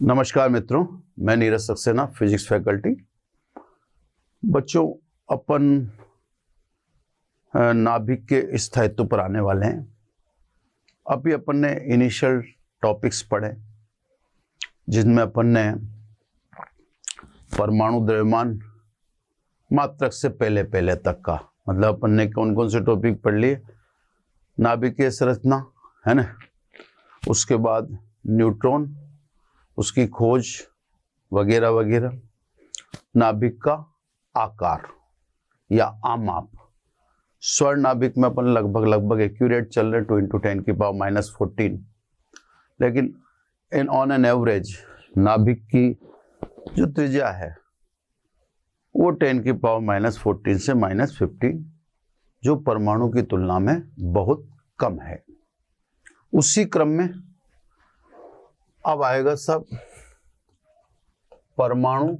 नमस्कार मित्रों, मैं नीरज सक्सेना, फिजिक्स फैकल्टी। बच्चों, अपन नाभिक के स्थायित्व पर आने वाले हैं। अभी अपन ने इनिशियल टॉपिक्स पढ़े जिनमें अपन ने परमाणु द्रव्यमान मात्रक से पहले पहले तक का, मतलब अपन ने कौन कौन से टॉपिक पढ़ लिए। नाभिकीय संरचना है ना, उसके बाद न्यूट्रॉन, उसकी खोज वगैरह वगैरह, नाभिक का आकार या आमाप। स्वर्ण नाभिक में अपन लगभग एक्यूरेट चल रहे 2 × 10⁻⁻14, लेकिन ऑन एन एवरेज नाभिक की जो त्रिज्या है वो 10⁻⁻14 से -15, जो परमाणु की तुलना में बहुत कम है। उसी क्रम में अब आएगा सब परमाणु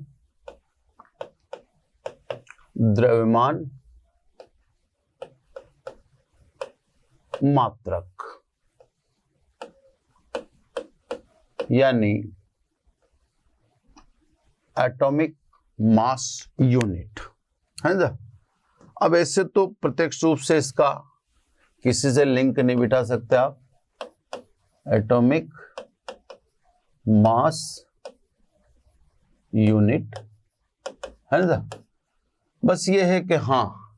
द्रव्यमान मात्रक, यानी एटॉमिक मास यूनिट, है ना। अब ऐसे तो प्रत्यक्ष रूप से इसका किसी से लिंक नहीं बिठा सकते आप। एटॉमिक मास यूनिट, है ना। बस ये है कि हाँ,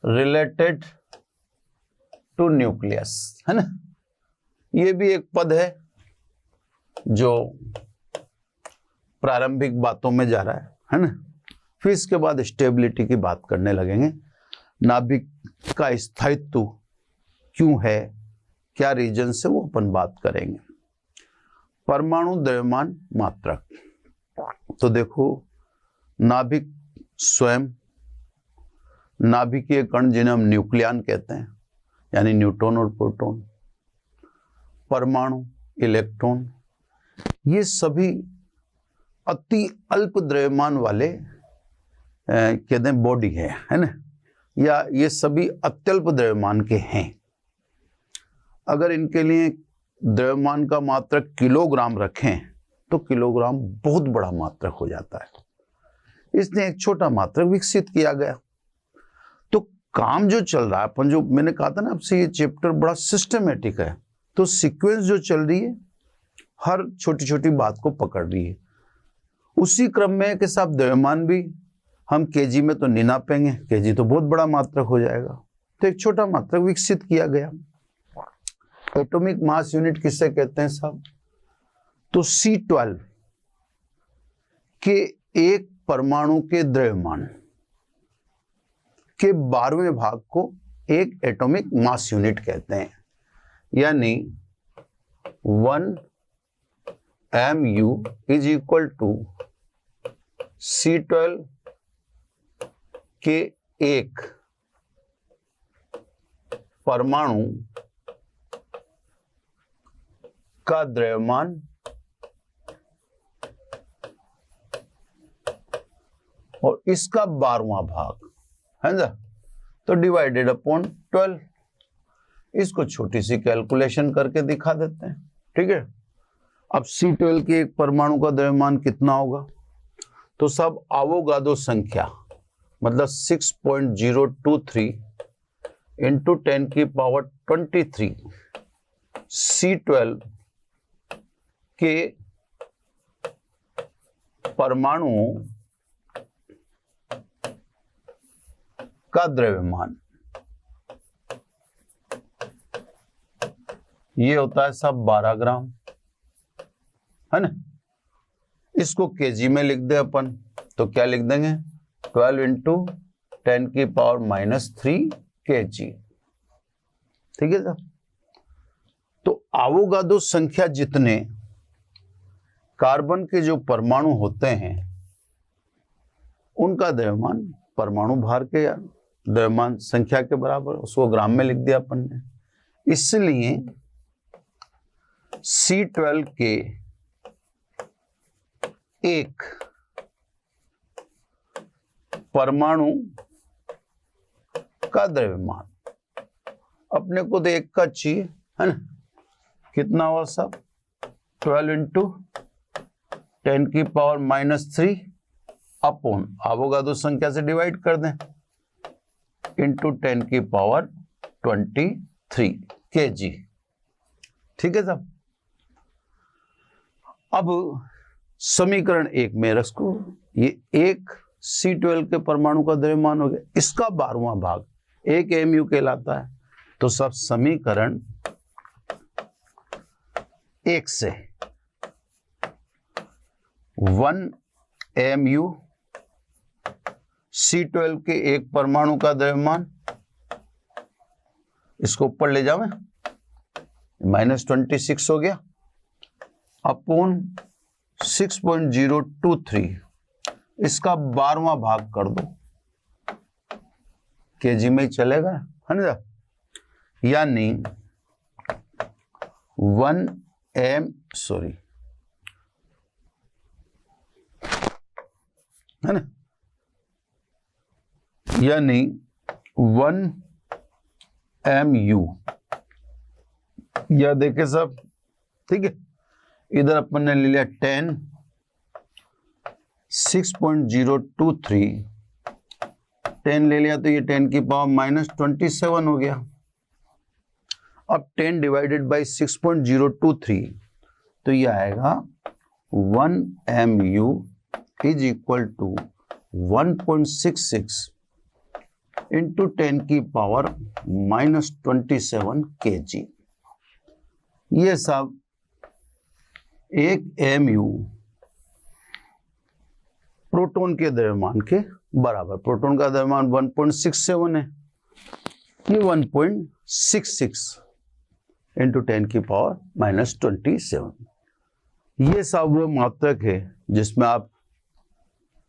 रिलेटेड टू न्यूक्लियस, है ना। ये भी एक पद है जो प्रारंभिक बातों में जा रहा है ना। फिर इसके बाद स्टेबिलिटी की बात करने लगेंगे। नाभिक का स्थायित्व क्यों है, क्या रीजन से, वो अपन बात करेंगे। परमाणु द्रव्यमान मात्रक, तो देखो, नाभिक स्वयं, नाभिकीय कण जिन्हें हम न्यूक्लियन कहते हैं, यानी न्यूट्रॉन और प्रोटॉन, परमाणु, इलेक्ट्रॉन, ये सभी अति अल्प द्रव्यमान वाले कहते हैं बॉडी है ना, या ये सभी अत्यल्प द्रव्यमान के हैं। अगर इनके लिए द्रव्यमान का मात्रक किलोग्राम रखें तो किलोग्राम बहुत बड़ा मात्रक हो जाता है। इसने एक छोटा मात्रक विकसित किया गया। तो काम जो चल रहा है, अपन जो मैंने कहा था ना आपसे, ये चैप्टर बड़ा सिस्टमेटिक है। तो सीक्वेंस जो चल रही है हर छोटी छोटी बात को पकड़ रही है। उसी क्रम में के साथ द्रव्यमान भी हम केजी में तो नहीं नापेंगे, केजी तो बहुत बड़ा मात्रक हो जाएगा। तो एक छोटा मात्रक विकसित किया गया। एटॉमिक मास यूनिट किससे कहते हैं साहब? तो C12 के एक परमाणु के द्रव्यमान के 12वें भाग को एक एटॉमिक मास यूनिट कहते हैं, यानी 1 mu is equal to C12 के एक परमाणु का द्रव्यमान और इसका 12वां भाग, है ना। तो डिवाइडेड अपॉन 12। इसको छोटी सी कैलकुलेशन करके दिखा देते हैं, ठीक है। अब C12 के एक परमाणु का द्रव्यमान कितना होगा? तो सब अवोगाद्रो संख्या, मतलब 6.023 इंटू 10⁻23 C12 के परमाणुओं का द्रव्यमान, ये होता है सब 12 ग्राम, है ना। इसको केजी में लिख दे अपन, तो क्या लिख देंगे? 12 × 10⁻³ kg, ठीक है साहब। तो अवोगाद्रो संख्या जितने कार्बन के जो परमाणु होते हैं उनका द्रव्यमान परमाणु भार के या द्रव्यमान संख्या के बराबर, उसको ग्राम में लिख दिया अपन ने। इसलिए C12 के एक परमाणु का द्रव्यमान, अपने को तो एक का चाहिए, है ना। कितना हुआ साहब? 12 इंटू 10 की पावर -3 अपॉन अवोगाद्रो संख्या से डिवाइड कर दें इंटू 10 की पावर 23 kg। ठीक है साहब। अब समीकरण 1 में रखो, ये एक C12 के परमाणु का द्रव्यमान हो गया, इसका 12वां भाग 1 mu कहलाता है। तो सब समीकरण 1 से 1 mu C12 के एक परमाणु का द्रव्यमान, इसको ऊपर ले जाओ, -26 हो गया अपॉन 6.023, इसका 12वां भाग कर दो, केजी में ही चलेगा, है ना। यानी 1 m है ना, यानी 1 mu या देखे सब, ठीक है। इधर अपन ने ले लिया 10, 6.023, 10 ले लिया तो ये 10 की पावर -27 हो गया। अब 10 डिवाइडेड बाई 6.023, तो ये आएगा 1 mu is equal to 1.66 into 10 की पावर -27 kg। ये सब 1 mu प्रोटॉन के द्रव्यमान के बराबर। प्रोटॉन का द्रव्यमान 1.67 है, ये 1.66 इंटू 10 की पावर -27। ये सब वो मात्रक है जिसमें आप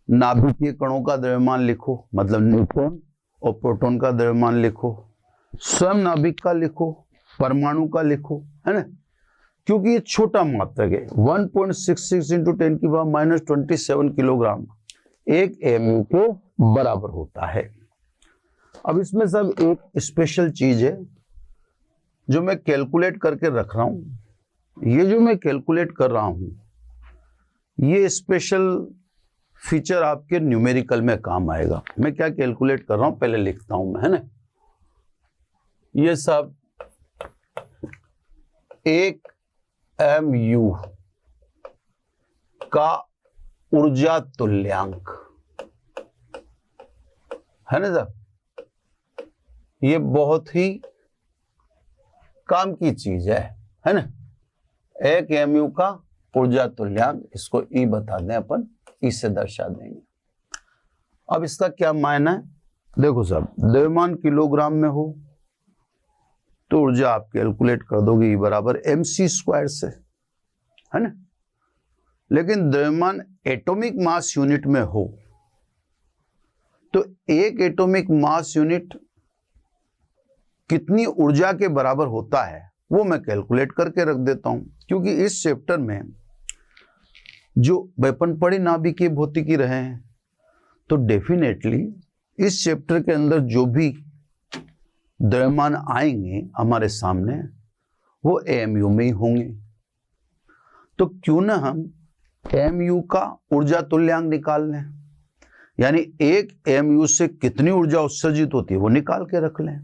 नाभिकीय कणों का द्रव्यमान लिखो, मतलब न्यूट्रॉन और प्रोटॉन का द्रव्यमान लिखो, स्वयं नाभिक का लिखो, परमाणु का लिखो, है ना, क्योंकि ये छोटा मात्रक है। 1.66 इंटू 10 की पावर -27 किलोग्राम 1 mu के बराबर होता है। अब इसमें सब एक स्पेशल चीज है जो मैं कैलकुलेट करके रख रहा हूं। ये जो मैं कैलकुलेट कर रहा हूं, ये स्पेशल फीचर आपके न्यूमेरिकल में काम आएगा। मैं क्या कैलकुलेट कर रहा हूं पहले लिखता हूं मैं, है ना। ये सब 1 mu का ऊर्जा तुल्यांक है ना साहब, ये बहुत ही काम की चीज है ना। 1 mu का ऊर्जा तुल्यांक, इसको E बता दें अपन, E से दर्शा देंगे। अब इसका क्या मायना है, देखो साहब, द्रव्यमान किलोग्राम में हो तो ऊर्जा आप कैलकुलेट कर दोगे E बराबर mc² से, है ना। लेकिन द्रव्यमान एटॉमिक मास यूनिट में हो तो 1 एटॉमिक मास यूनिट कितनी ऊर्जा के बराबर होता है वो मैं कैलकुलेट करके रख देता हूं, क्योंकि इस चैप्टर में जो वेपन पड़ी नाभिकीय भौतिकी रहे हैं, तो डेफिनेटली इस चैप्टर के अंदर जो भी द्रव्यमान आएंगे हमारे सामने वो AMU में ही होंगे। तो क्यों ना हम AMU का ऊर्जा तुल्यांक निकाल लें, यानी 1 AMU से कितनी ऊर्जा उत्सर्जित होती है वो निकाल के रख लें।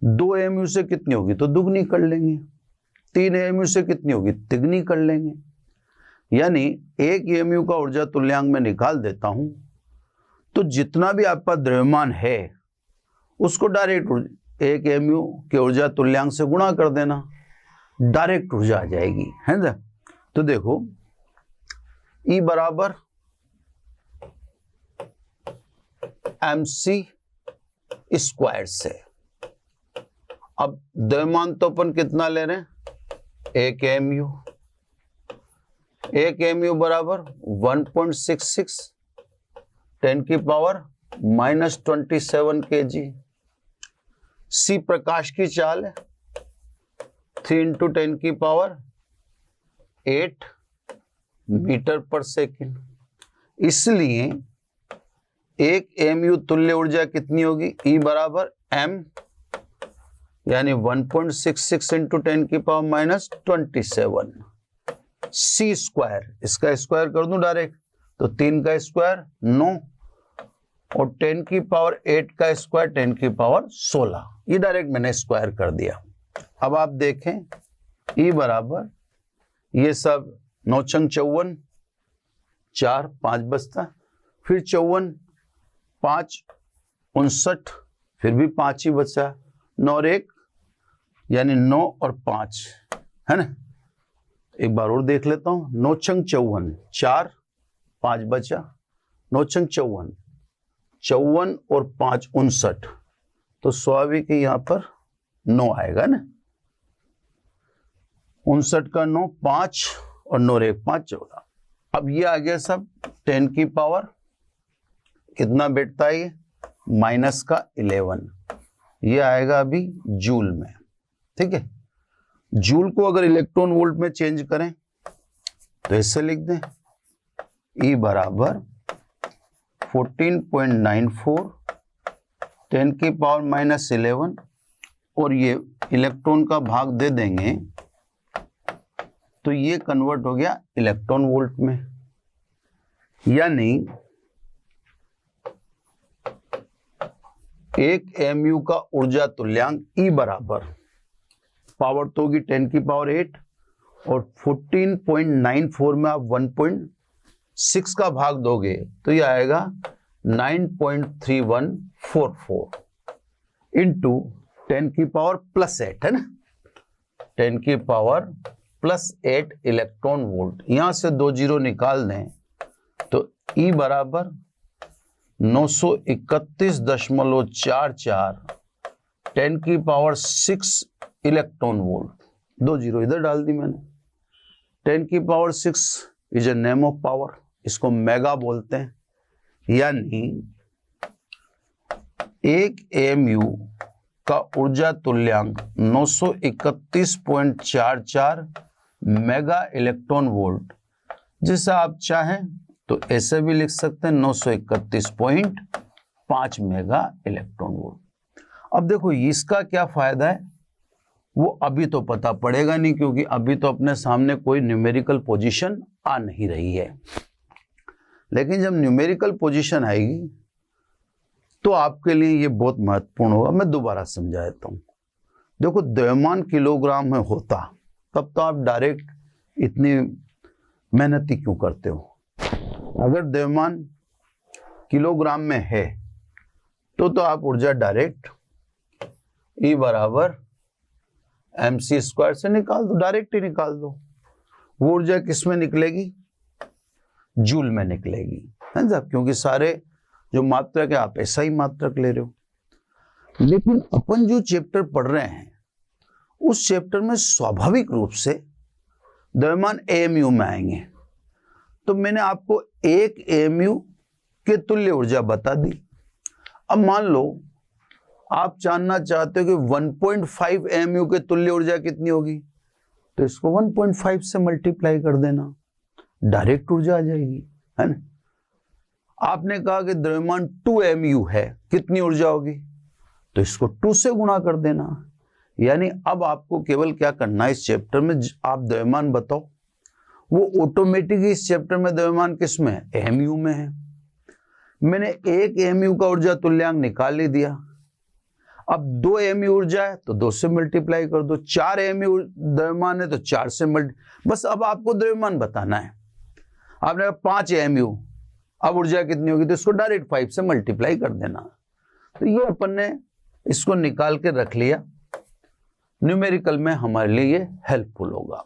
2 AMU से कितनी होगी तो दुगनी कर लेंगे, 3 AMU से कितनी होगी तिगनी कर लेंगे। यानी 1 AMU का ऊर्जा तुल्यांक में निकाल देता हूं तो जितना भी आपका द्रव्यमान है उसको डायरेक्ट 1 AMU के ऊर्जा तुल्यांक से गुणा कर देना, डायरेक्ट ऊर्जा आ जाएगी, है ना। तो देखो E बराबर mc² से। अब द्रव्यमान तो अपन कितना ले रहे हैं 1 AMU, 1 AMU बराबर 1.66 10 की पावर -27 kg। C प्रकाश की चाल है, 3 इंटू 10 की पावर 8 मीटर पर सेकेंड। इसलिए 1 AMU तुल्य ऊर्जा कितनी होगी, E बराबर m यानी 1.66 इंटू 10 की पावर -27 सी स्क्वायर, इसका स्क्वायर कर दूं डायरेक्ट, तो 3 का स्क्वायर 9 और 10 की पावर 8 का स्क्वायर 10 की पावर 16, ये डायरेक्ट मैंने स्क्वायर कर दिया। अब आप देखें ई बराबर ये सब 9 छंग 54, 4 5 बचता, फिर 54 5 59, फिर भी 5 ही बचा, 9 और 1 यानी 9 और 5 है ना। एक बार और देख लेता हूं, 9 छंग 54, 4 5 बचा, 9 छंग 54, 54 और 5 59, तो स्वाभाविक यहां पर 9 आएगा ना। 59 का 9 5 और 9 और 1 5 14। अब ये आ गया सब 10 की पावर कितना बैठता है ये माइनस का 11, ये आएगा अभी जूल में, ठीक है। जूल को अगर इलेक्ट्रॉन वोल्ट में चेंज करें तो इससे लिख दें ई बराबर 14.94 10 की पावर माइनस 11, और ये इलेक्ट्रॉन का भाग दे देंगे तो ये कन्वर्ट हो गया इलेक्ट्रॉन वोल्ट में, यानी 1 mu का ऊर्जा तुल्यांक ई बराबर, पावर तो होगी 10 की पावर 8 और 14.94 में आप 1.6 का भाग दोगे तो ये आएगा 9.3144 इंटू 10 की पावर प्लस 8 है ना, 10 की पावर प्लस 8 इलेक्ट्रॉन वोल्ट। यहां से 2 जीरो निकाल दें तो ई बराबर 931.44 10 की पावर 6 इलेक्ट्रॉन वोल्ट, 2 जीरो इधर डाल दी मैंने। 10 की power 6 is a name of power, इसको मेगा बोलते हैं, यानी 1 AMU का ऊर्जा तुल्यांक 931.44 मेगा इलेक्ट्रॉन वोल्ट, जिसे आप चाहें तो ऐसे भी लिख सकते हैं 931.5 मेगा इलेक्ट्रॉन वोल्ट। अब देखो इसका क्या फायदा है वो अभी तो पता पड़ेगा नहीं, क्योंकि अभी तो अपने सामने कोई न्यूमेरिकल पोजीशन आ नहीं रही है, लेकिन जब न्यूमेरिकल पोजीशन आएगी तो आपके लिए ये बहुत महत्वपूर्ण होगा। मैं दोबारा समझा देता हूं। देखो द्रव्यमान किलोग्राम में होता तब तो आप डायरेक्ट इतनी मेहनती क्यों करते हो। अगर द्रव्यमान किलोग्राम में है तो आप ऊर्जा डायरेक्ट ई बराबर mc स्क्वायर से निकाल दो, डायरेक्ट ही निकाल दो। वो ऊर्जा किस में निकलेगी, जूल में निकलेगी, है ना, क्योंकि सारे जो मात्रक है आप ऐसा ही मात्रक ले रहे हो। लेकिन अपन जो चैप्टर पढ़ रहे हैं उस चैप्टर में स्वाभाविक रूप से द्रव्यमान AMU में आएंगे, तो मैंने आपको 1 AMU के तुल्य ऊर्जा बता दी। अब मान लो आप जानना चाहते हो कि 1.5 AMU के तुल्य ऊर्जा कितनी होगी, तो इसको 1.5 से मल्टीप्लाई कर देना, डायरेक्ट ऊर्जा आ जाएगी, है ना। आपने कहा कि द्रव्यमान 2 AMU है, कितनी ऊर्जा होगी, तो इसको 2 से गुणा कर देना। यानी अब आपको केवल क्या करना है, इस चैप्टर में आप द्रव्यमान बताओ, वो ऑटोमेटिकली इस चैप्टर में द्रव्यमान किस में है, AMU में है। मैंने 1 AMU का ऊर्जा तुल्यांक निकाल ही दिया। अब 2 AMU ऊर्जा है तो 2 से मल्टीप्लाई कर दो, 4 AMU द्रव्यमान है तो 4 से बस अब आपको द्रव्यमान बताना है। आपने 5 AMU, अब ऊर्जा कितनी होगी, तो इसको डायरेक्ट 5 से मल्टीप्लाई कर देना। तो ये अपन ने इसको निकाल के रख लिया, न्यूमेरिकल में हमारे लिए ये हेल्पफुल होगा।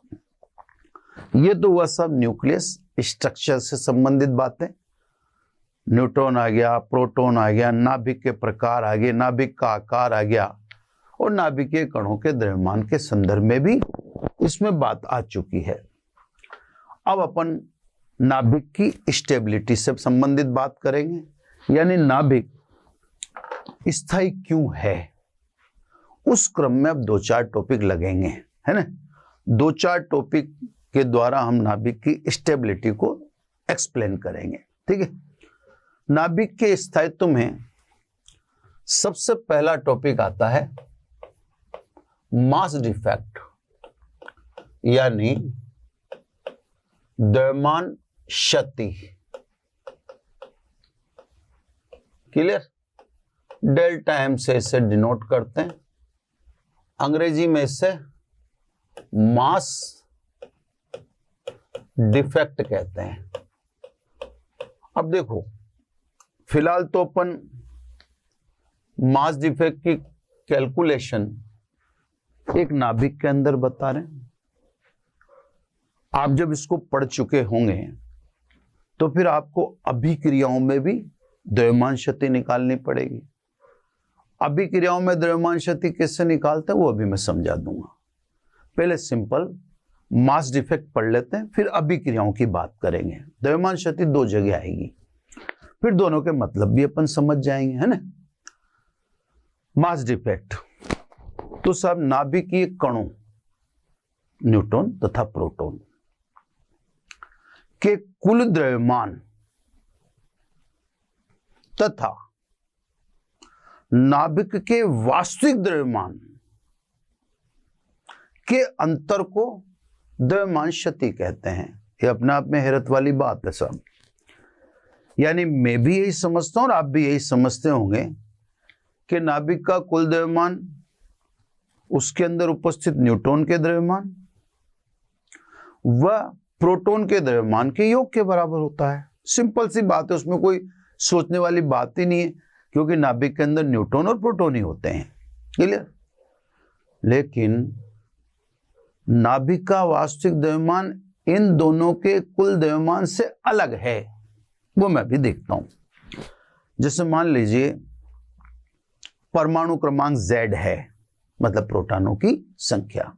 ये तो हुआ सब न्यूक्लियस स्ट्रक्चर से संबंधित बातें। न्यूट्रॉन आ गया, प्रोटॉन आ गया, नाभिक के प्रकार आ गए, नाभिक का आकार आ गया, और नाभिकीय कणों के द्रव्यमान के संदर्भ में भी इसमें बात आ चुकी है। अब अपन नाभिक की स्टेबिलिटी से संबंधित बात करेंगे, यानी नाभिक स्थायी क्यों है, उस क्रम में अब 2-4 टॉपिक लगेंगे, है ना। 2-4 टॉपिक के द्वारा हम नाभिक की स्टेबिलिटी को एक्सप्लेन करेंगे, ठीक है। नाभिक के स्थायित्व में सबसे पहला टॉपिक आता है मास डिफेक्ट, यानी द्रव्यमान शक्ति, क्लियर, डेल्टा एम से इसे डिनोट करते हैं, अंग्रेजी में इसे मास डिफेक्ट कहते हैं। अब देखो, फिलहाल तो अपन मास डिफेक्ट की कैलकुलेशन एक नाभिक के अंदर बता रहे हैं। आप जब इसको पढ़ चुके होंगे तो फिर आपको अभिक्रियाओं में भी द्रव्यमान शक्ति निकालनी पड़ेगी। अभिक्रियाओं में द्रव्यमान शक्ति कैसे निकालते हैं वो अभी मैं समझा दूंगा। पहले सिंपल मास डिफेक्ट पढ़ लेते हैं, फिर अभिक्रियाओं की बात करेंगे। द्रव्यमान शक्ति दो जगह आएगी, फिर दोनों के मतलब भी अपन समझ जाएंगे, है ना। मास डिफेक्ट तो सब नाभिकीय कणों न्यूट्रॉन तथा प्रोटॉन के कुल द्रव्यमान तथा नाभिक के वास्तविक द्रव्यमान के अंतर को द्रव्यमान शक्ति कहते हैं। ये अपने आप में हैरत वाली बात है सब। यानी मैं भी यही समझता हूं और आप भी यही समझते होंगे कि नाभिक का कुल द्रव्यमान उसके अंदर उपस्थित न्यूट्रॉन के द्रव्यमान व प्रोटॉन के द्रव्यमान के योग के बराबर होता है। सिंपल सी बात है, उसमें कोई सोचने वाली बात ही नहीं है, क्योंकि नाभिक के अंदर न्यूट्रॉन और प्रोटॉन ही होते हैं, क्लियर। लेकिन नाभिक का वास्तविक द्रव्यमान इन दोनों के कुल द्रव्यमान से अलग है, वो मैं भी देखता हूं। जैसे मान लीजिए परमाणु क्रमांक Z है, मतलब प्रोटॉनों की संख्या,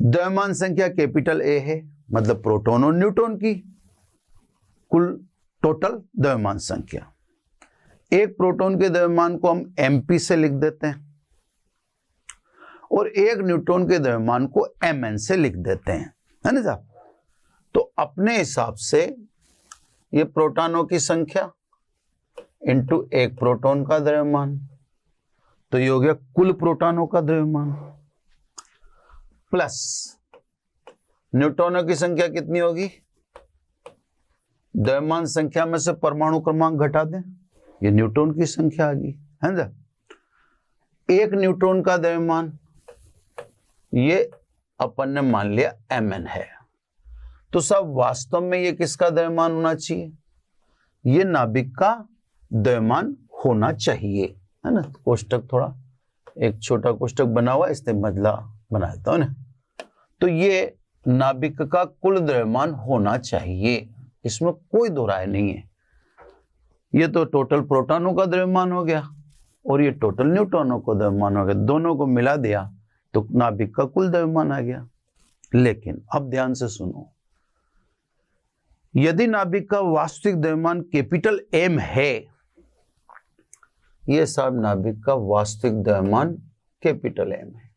द्रव्यमान संख्या कैपिटल A है, मतलब प्रोटॉन और न्यूट्रॉन की कुल टोटल द्रव्यमान संख्या। एक प्रोटॉन के द्रव्यमान को हम MP से लिख देते हैं और एक न्यूट्रॉन के द्रव्यमान को Mn से लिख देते हैं, है ना साहब। तो अपने हिसाब से ये प्रोटॉनों की संख्या इंटू एक प्रोटॉन का द्रव्यमान, तो ये हो गया कुल प्रोटॉनों का द्रव्यमान, प्लस न्यूट्रॉनों की संख्या कितनी होगी, द्रव्यमान संख्या में से परमाणु क्रमांक घटा दें, ये न्यूट्रॉन की संख्या आ गई, है ना। एक न्यूट्रॉन का द्रव्यमान ये अपन ने मान लिया Mn है, तो सब वास्तव में ये किसका द्रव्यमान होना चाहिए, ये नाभिक का द्रव्यमान होना चाहिए, है ना। कोष्टक थोड़ा एक छोटा कोष्टक बना हुआ, इससे बदला बना देता हूं ना। तो ये नाभिक का कुल द्रव्यमान होना चाहिए, इसमें कोई दो राय नहीं है। ये तो टोटल प्रोटॉनों का द्रव्यमान हो गया और ये टोटल न्यूट्रॉनों का द्रव्यमान हो गया, दोनों को मिला दिया तो नाभिक का कुल द्रव्यमान आ गया। लेकिन अब ध्यान से सुनो, यदि नाभिक का वास्तविक द्रव्यमान कैपिटल M है, यह सब नाभिक का वास्तविक द्रव्यमान कैपिटल M है,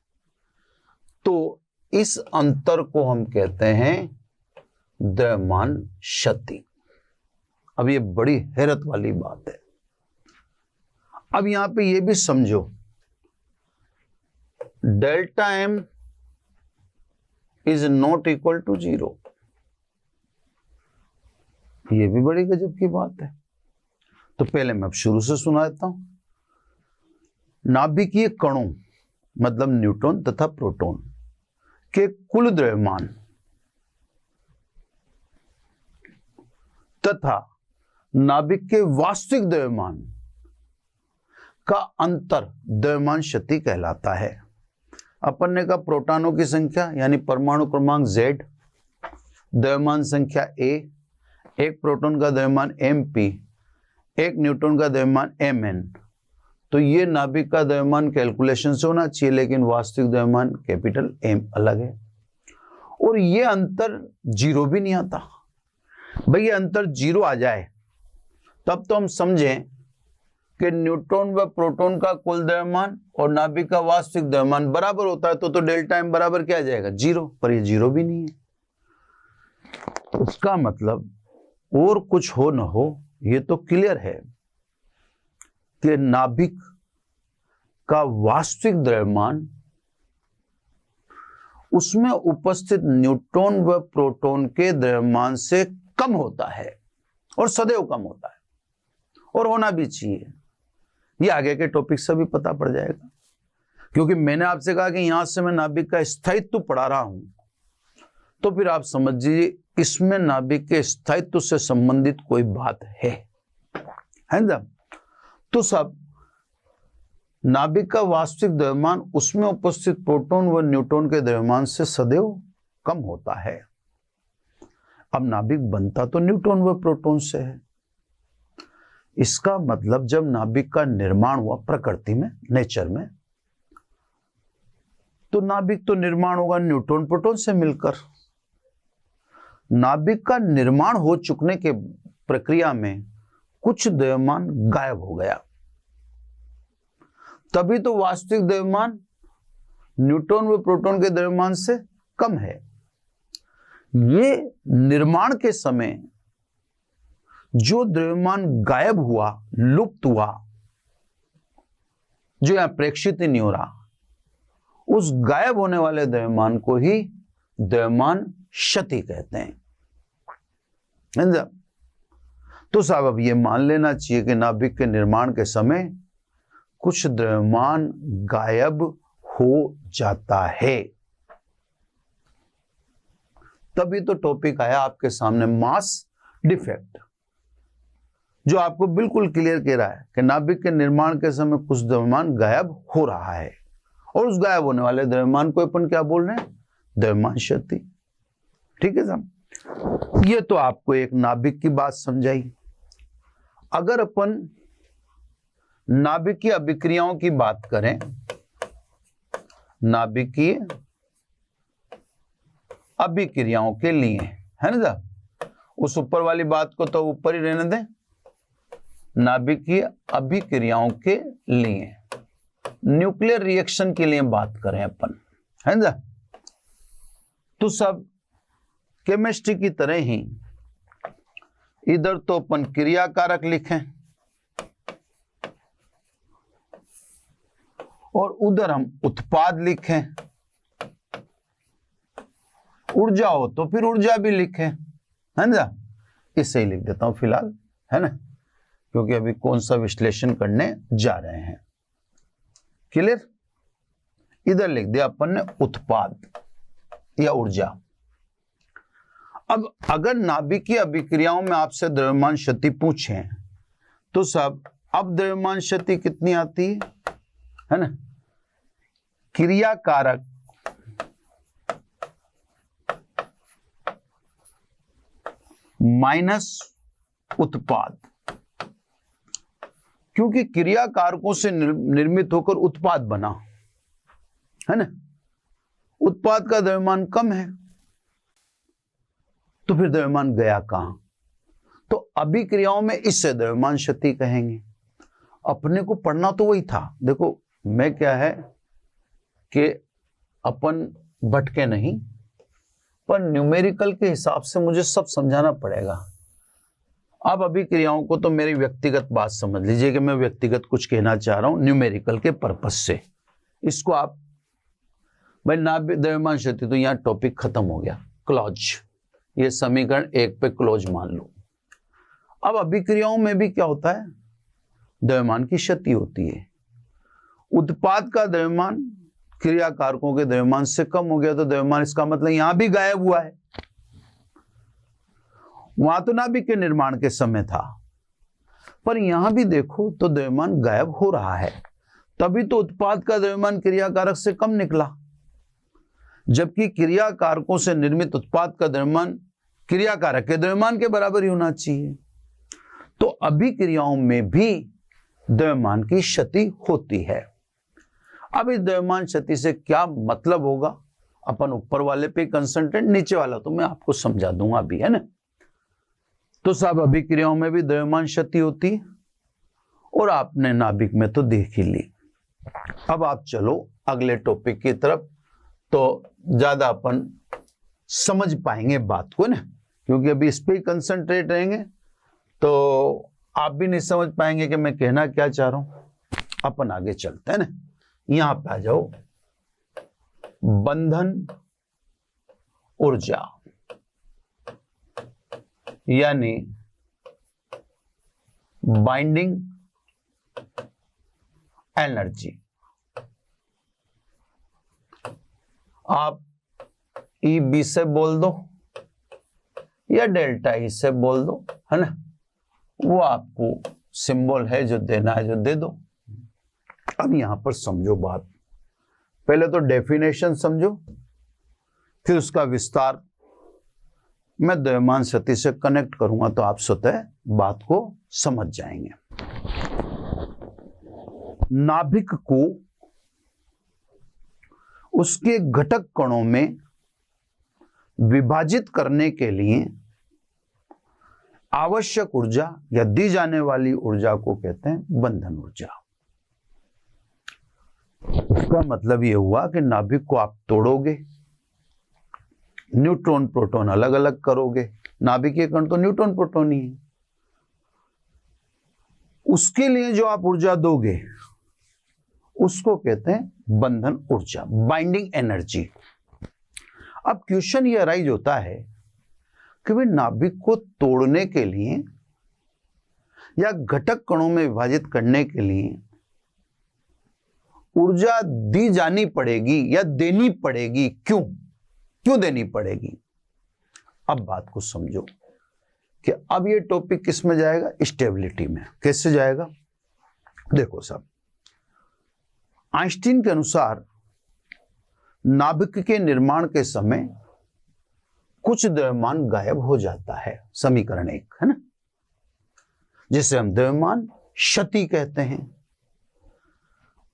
तो इस अंतर को हम कहते हैं द्रव्यमान शक्ति। अब ये बड़ी हैरत वाली बात है। अब यहां पे ये भी समझो, delta M is not equal to 0। ये भी बड़ी गजब की बात है। तो पहले मैं अब शुरू से सुना देता हूं। नाभिकीय कणों मतलब न्यूट्रॉन तथा प्रोटॉन के कुल द्रव्यमान तथा नाभिक के वास्तविक द्रव्यमान का अंतर द्रव्यमान शक्ति कहलाता है। अपन ने कहा प्रोटॉनों की संख्या यानी परमाणु क्रमांक Z, द्रव्यमान संख्या A, एक प्रोटॉन का द्रव्यमान MP, एक न्यूट्रॉन का द्रव्यमान Mn, तो ये नाभिक का द्रव्यमान कैलकुलेशन से होना चाहिए, लेकिन वास्तविक द्रव्यमान कैपिटल M अलग है। और ये अंतर 0 भी नहीं आता। भाई ये अंतर 0 आ जाए तब तो हम समझें कि न्यूट्रॉन व प्रोटॉन का कुल द्रव्यमान और नाभिक का वास्तविक द्रव्यमान बराबर होता है, तो डेल्टा M बराबर क्या आ जाएगा 0, पर ये 0 भी नहीं है। उसका मतलब और कुछ हो न हो, ये तो क्लियर है कि नाभिक का वास्तविक द्रव्यमान उसमें उपस्थित न्यूट्रॉन व प्रोटॉन के द्रव्यमान से कम होता है और सदैव कम होता है, और होना भी चाहिए। ये आगे के टॉपिक से भी पता पड़ जाएगा, क्योंकि मैंने आपसे कहा कि यहां से मैं नाभिक का स्थायित्व पढ़ा रहा हूं, तो फिर आप समझिए इसमें नाभिक के स्थायित्व से संबंधित कोई बात है ना। तो सब नाभिक का वास्तविक द्रव्यमान उसमें उपस्थित प्रोटॉन व न्यूट्रॉन के द्रव्यमान से सदैव कम होता है। अब नाभिक बनता तो न्यूट्रॉन व प्रोटॉन से है। इसका मतलब जब नाभिक का निर्माण हुआ प्रकृति में, नेचर में, तो नाभिक तो निर्माण होगा न्यूट्रॉन प्रोटॉन से मिलकर। नाभिक का निर्माण हो चुकने के प्रक्रिया में कुछ द्रव्यमान गायब हो गया, तभी तो वास्तविक द्रव्यमान न्यूट्रॉन व प्रोटॉन के द्रव्यमान से कम है। ये निर्माण के समय जो द्रव्यमान गायब हुआ, लुप्त हुआ, जो यहां प्रेक्षित ही नहीं हो रहा, उस गायब होने वाले द्रव्यमान को ही द्रव्यमान क्षति कहते हैं। तो साहब अब ये मान लेना चाहिए कि नाभिक के निर्माण के समय कुछ द्रव्यमान गायब हो जाता है। तभी तो टॉपिक आया आपके सामने मास डिफेक्ट, जो आपको बिल्कुल क्लियर कह रहा है कि नाभिक के निर्माण के समय कुछ द्रव्यमान गायब हो रहा है, और उस गायब होने वाले द्रव्यमान को अपन क्या बोल रहे हैं? द्रव्यमान क्षति। ठीक है साहब, ये तो आपको एक नाभिक की बात समझाई। अगर अपन नाभिकीय अभिक्रियाओं की बात करें, नाभिकीय अभिक्रियाओं के लिए, है ना साहब, उस ऊपर वाली बात को तो ऊपर ही रहने दें। नाभिकीय अभिक्रियाओं के लिए, न्यूक्लियर रिएक्शन के लिए बात करें अपन, है ना। तो सब केमिस्ट्री की तरह ही इधर तो अपन क्रियाकारक लिखें और उधर हम उत्पाद लिखें, ऊर्जा हो तो फिर ऊर्जा भी लिखें, है ना। इसे ही लिख देता हूं फिलहाल, है ना, क्योंकि अभी कौन सा विश्लेषण करने जा रहे हैं। क्लियर? इधर लिख दिया अपन ने उत्पाद या ऊर्जा। अब अगर नाभिकीय अभिक्रियाओं में आपसे द्रव्यमान क्षति पूछें तो सब अब द्रव्यमान क्षति कितनी आती है ना? क्रियाकारक माइनस उत्पाद, क्योंकि क्रियाकारकों से निर्मित होकर उत्पाद बना, है ना। उत्पाद का द्रव्यमान कम है, तो फिर द्रव्यमान गया कहां? तो अभिक्रियाओं में इससे द्रव्यमान क्षति कहेंगे। अपने को पढ़ना तो वही था। देखो मैं क्या है कि अपन भटके नहीं, पर न्यूमेरिकल के हिसाब से मुझे सब समझाना पड़ेगा। अब अभिक्रियाओं को तो मेरी व्यक्तिगत बात समझ लीजिए कि मैं व्यक्तिगत कुछ कहना चाह रहा हूं न्यूमेरिकल के पर्पस से। इसको आप भाई द्रव्यमान क्षति, तो यहां टॉपिक खत्म हो गया, क्लॉज, ये समीकरण 1 पे क्लोज मान लो। अब अभिक्रियाओं में भी क्या होता है? द्रव्यमान की क्षति होती है। उत्पाद का द्रव्यमान क्रियाकारकों के द्रव्यमान से कम हो गया, तो द्रव्यमान, इसका मतलब यहां भी गायब हुआ है। वहां तो नाभिक के निर्माण के समय था, पर यहां भी देखो तो द्रव्यमान गायब हो रहा है। तभी तो उत्पाद का द्रव्यमान क्रियाकारक से कम निकला, जबकि क्रियाकारकों से निर्मित उत्पाद का द्रव्यमान क्रियाकारक के द्रव्यमान के बराबर ही होना चाहिए। तो अभिक्रियाओं में भी द्रव्यमान की क्षति होती है। अब इस द्रव्यमान क्षति से क्या मतलब होगा, अपन ऊपर वाले पे कंसंट्रेट, नीचे वाला तो मैं आपको समझा दूंगा अभी, है ना। तो सब अभिक्रियाओं में भी द्रव्यमान क्षति होती है, और आपने नाभिक में तो देख ही ली। अब आप चलो अगले टॉपिक की तरफ, तो ज्यादा अपन समझ पाएंगे बात को ना, क्योंकि अभी इस पे कंसंट्रेट रहेंगे तो आप भी नहीं समझ पाएंगे कि मैं कहना क्या चाह रहा हूं। अपन आगे चलते हैं ना, यहां पे आ जाओ। बंधन ऊर्जा यानी बाइंडिंग एनर्जी। आप EB से बोल दो या डेल्टा E से बोल दो, है ना, वो आपको सिंबल है जो देना है जो दे दो। अब यहां पर समझो बात, पहले तो डेफिनेशन समझो, फिर उसका विस्तार मैं द्रव्यमान स्थिति से कनेक्ट करूंगा तो आप स्वतः बात को समझ जाएंगे। नाभिक को उसके घटक कणों में विभाजित करने के लिए आवश्यक ऊर्जा या दी जाने वाली ऊर्जा को कहते हैं बंधन ऊर्जा। इसका मतलब यह हुआ कि नाभिक को आप तोड़ोगे, न्यूट्रॉन प्रोटॉन अलग अलग करोगे, नाभिकीय कण तो न्यूट्रॉन प्रोटॉन ही है, उसके लिए जो आप ऊर्जा दोगे उसको कहते हैं बंधन ऊर्जा, बाइंडिंग एनर्जी। अब क्वेश्चन ये अराइज होता है कि भाई नाभिक को तोड़ने के लिए या घटक कणों में विभाजित करने के लिए ऊर्जा दी जानी पड़ेगी या देनी पड़ेगी, क्यों देनी पड़ेगी? अब बात को समझो कि अब ये टॉपिक किस में जाएगा? स्टेबिलिटी में। कैसे जाएगा? देखो साहब, आइंस्टीन के अनुसार नाभिक के निर्माण के समय कुछ द्रव्यमान गायब हो जाता है, समीकरण 1, है ना, जिसे हम द्रव्यमान क्षति कहते हैं।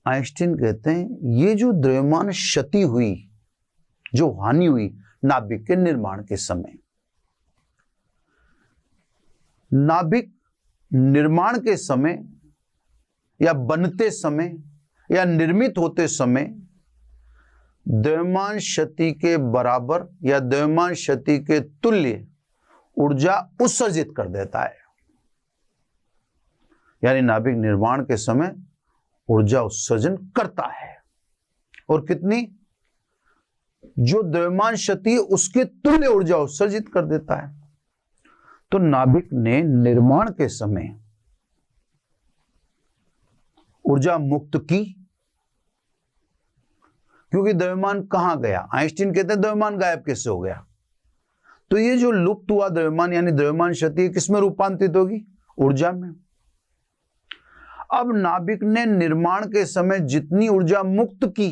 आइंस्टीन कहते हैं ये जो द्रव्यमान क्षति हुई, जो हानि हुई नाभिक के निर्माण के समय, नाभिक निर्माण के समय या बनते समय या निर्मित होते समय द्रव्यमान क्षति के बराबर या द्रव्यमान क्षति के तुल्य ऊर्जा उत्सर्जित कर देता है। यानी नाभिक निर्माण के समय ऊर्जा उत्सर्जन करता है, और कितनी? जो द्रव्यमान क्षति है उसके तुल्य ऊर्जा उत्सर्जित कर देता है। तो नाभिक ने निर्माण के समय ऊर्जा मुक्त की, क्योंकि द्रव्यमान कहां गया? आइंस्टीन कहते हैं द्रव्यमान गायब कैसे हो गया? तो ये जो लुप्त हुआ द्रव्यमान यानी द्रव्यमान क्षति किसमें रूपांतरित होगी? ऊर्जा में। अब नाभिक ने निर्माण के समय जितनी ऊर्जा मुक्त की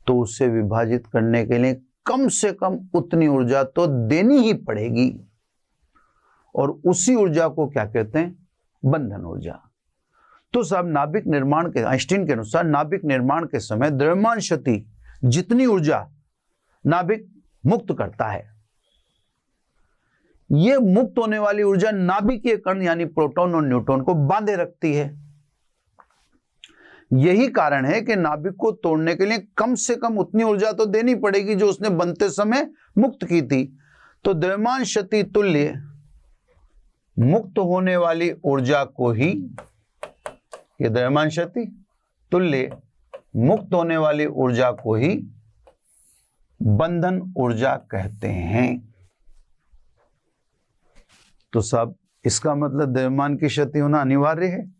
तो उसे विभाजित करने के लिए कम से कम उतनी ऊर्जा तो देनी ही पड़ेगी, और उसी ऊर्जा को क्या कहते हैं? बंधन ऊर्जा। तो साहब नाभिक निर्माण के, आइंस्टीन के अनुसार नाभिक निर्माण के समय द्रव्यमान क्षति जितनी ऊर्जा नाभिक मुक्त करता है, यह मुक्त होने वाली ऊर्जा नाभिकीय कण यानी प्रोटॉन और न्यूट्रॉन को बांधे रखती है। यही कारण है कि नाभिक को तोड़ने के लिए कम से कम उतनी ऊर्जा तो देनी पड़ेगी जो उसने बनते समय मुक्त की थी। तो द्रव्यमान क्षति तुल्य मुक्त होने वाली ऊर्जा को ही, ये द्रव्यमान क्षति तुल्य मुक्त होने वाली ऊर्जा को ही बंधन ऊर्जा कहते हैं। तो साहब इसका मतलब द्रव्यमान की क्षति होना अनिवार्य है,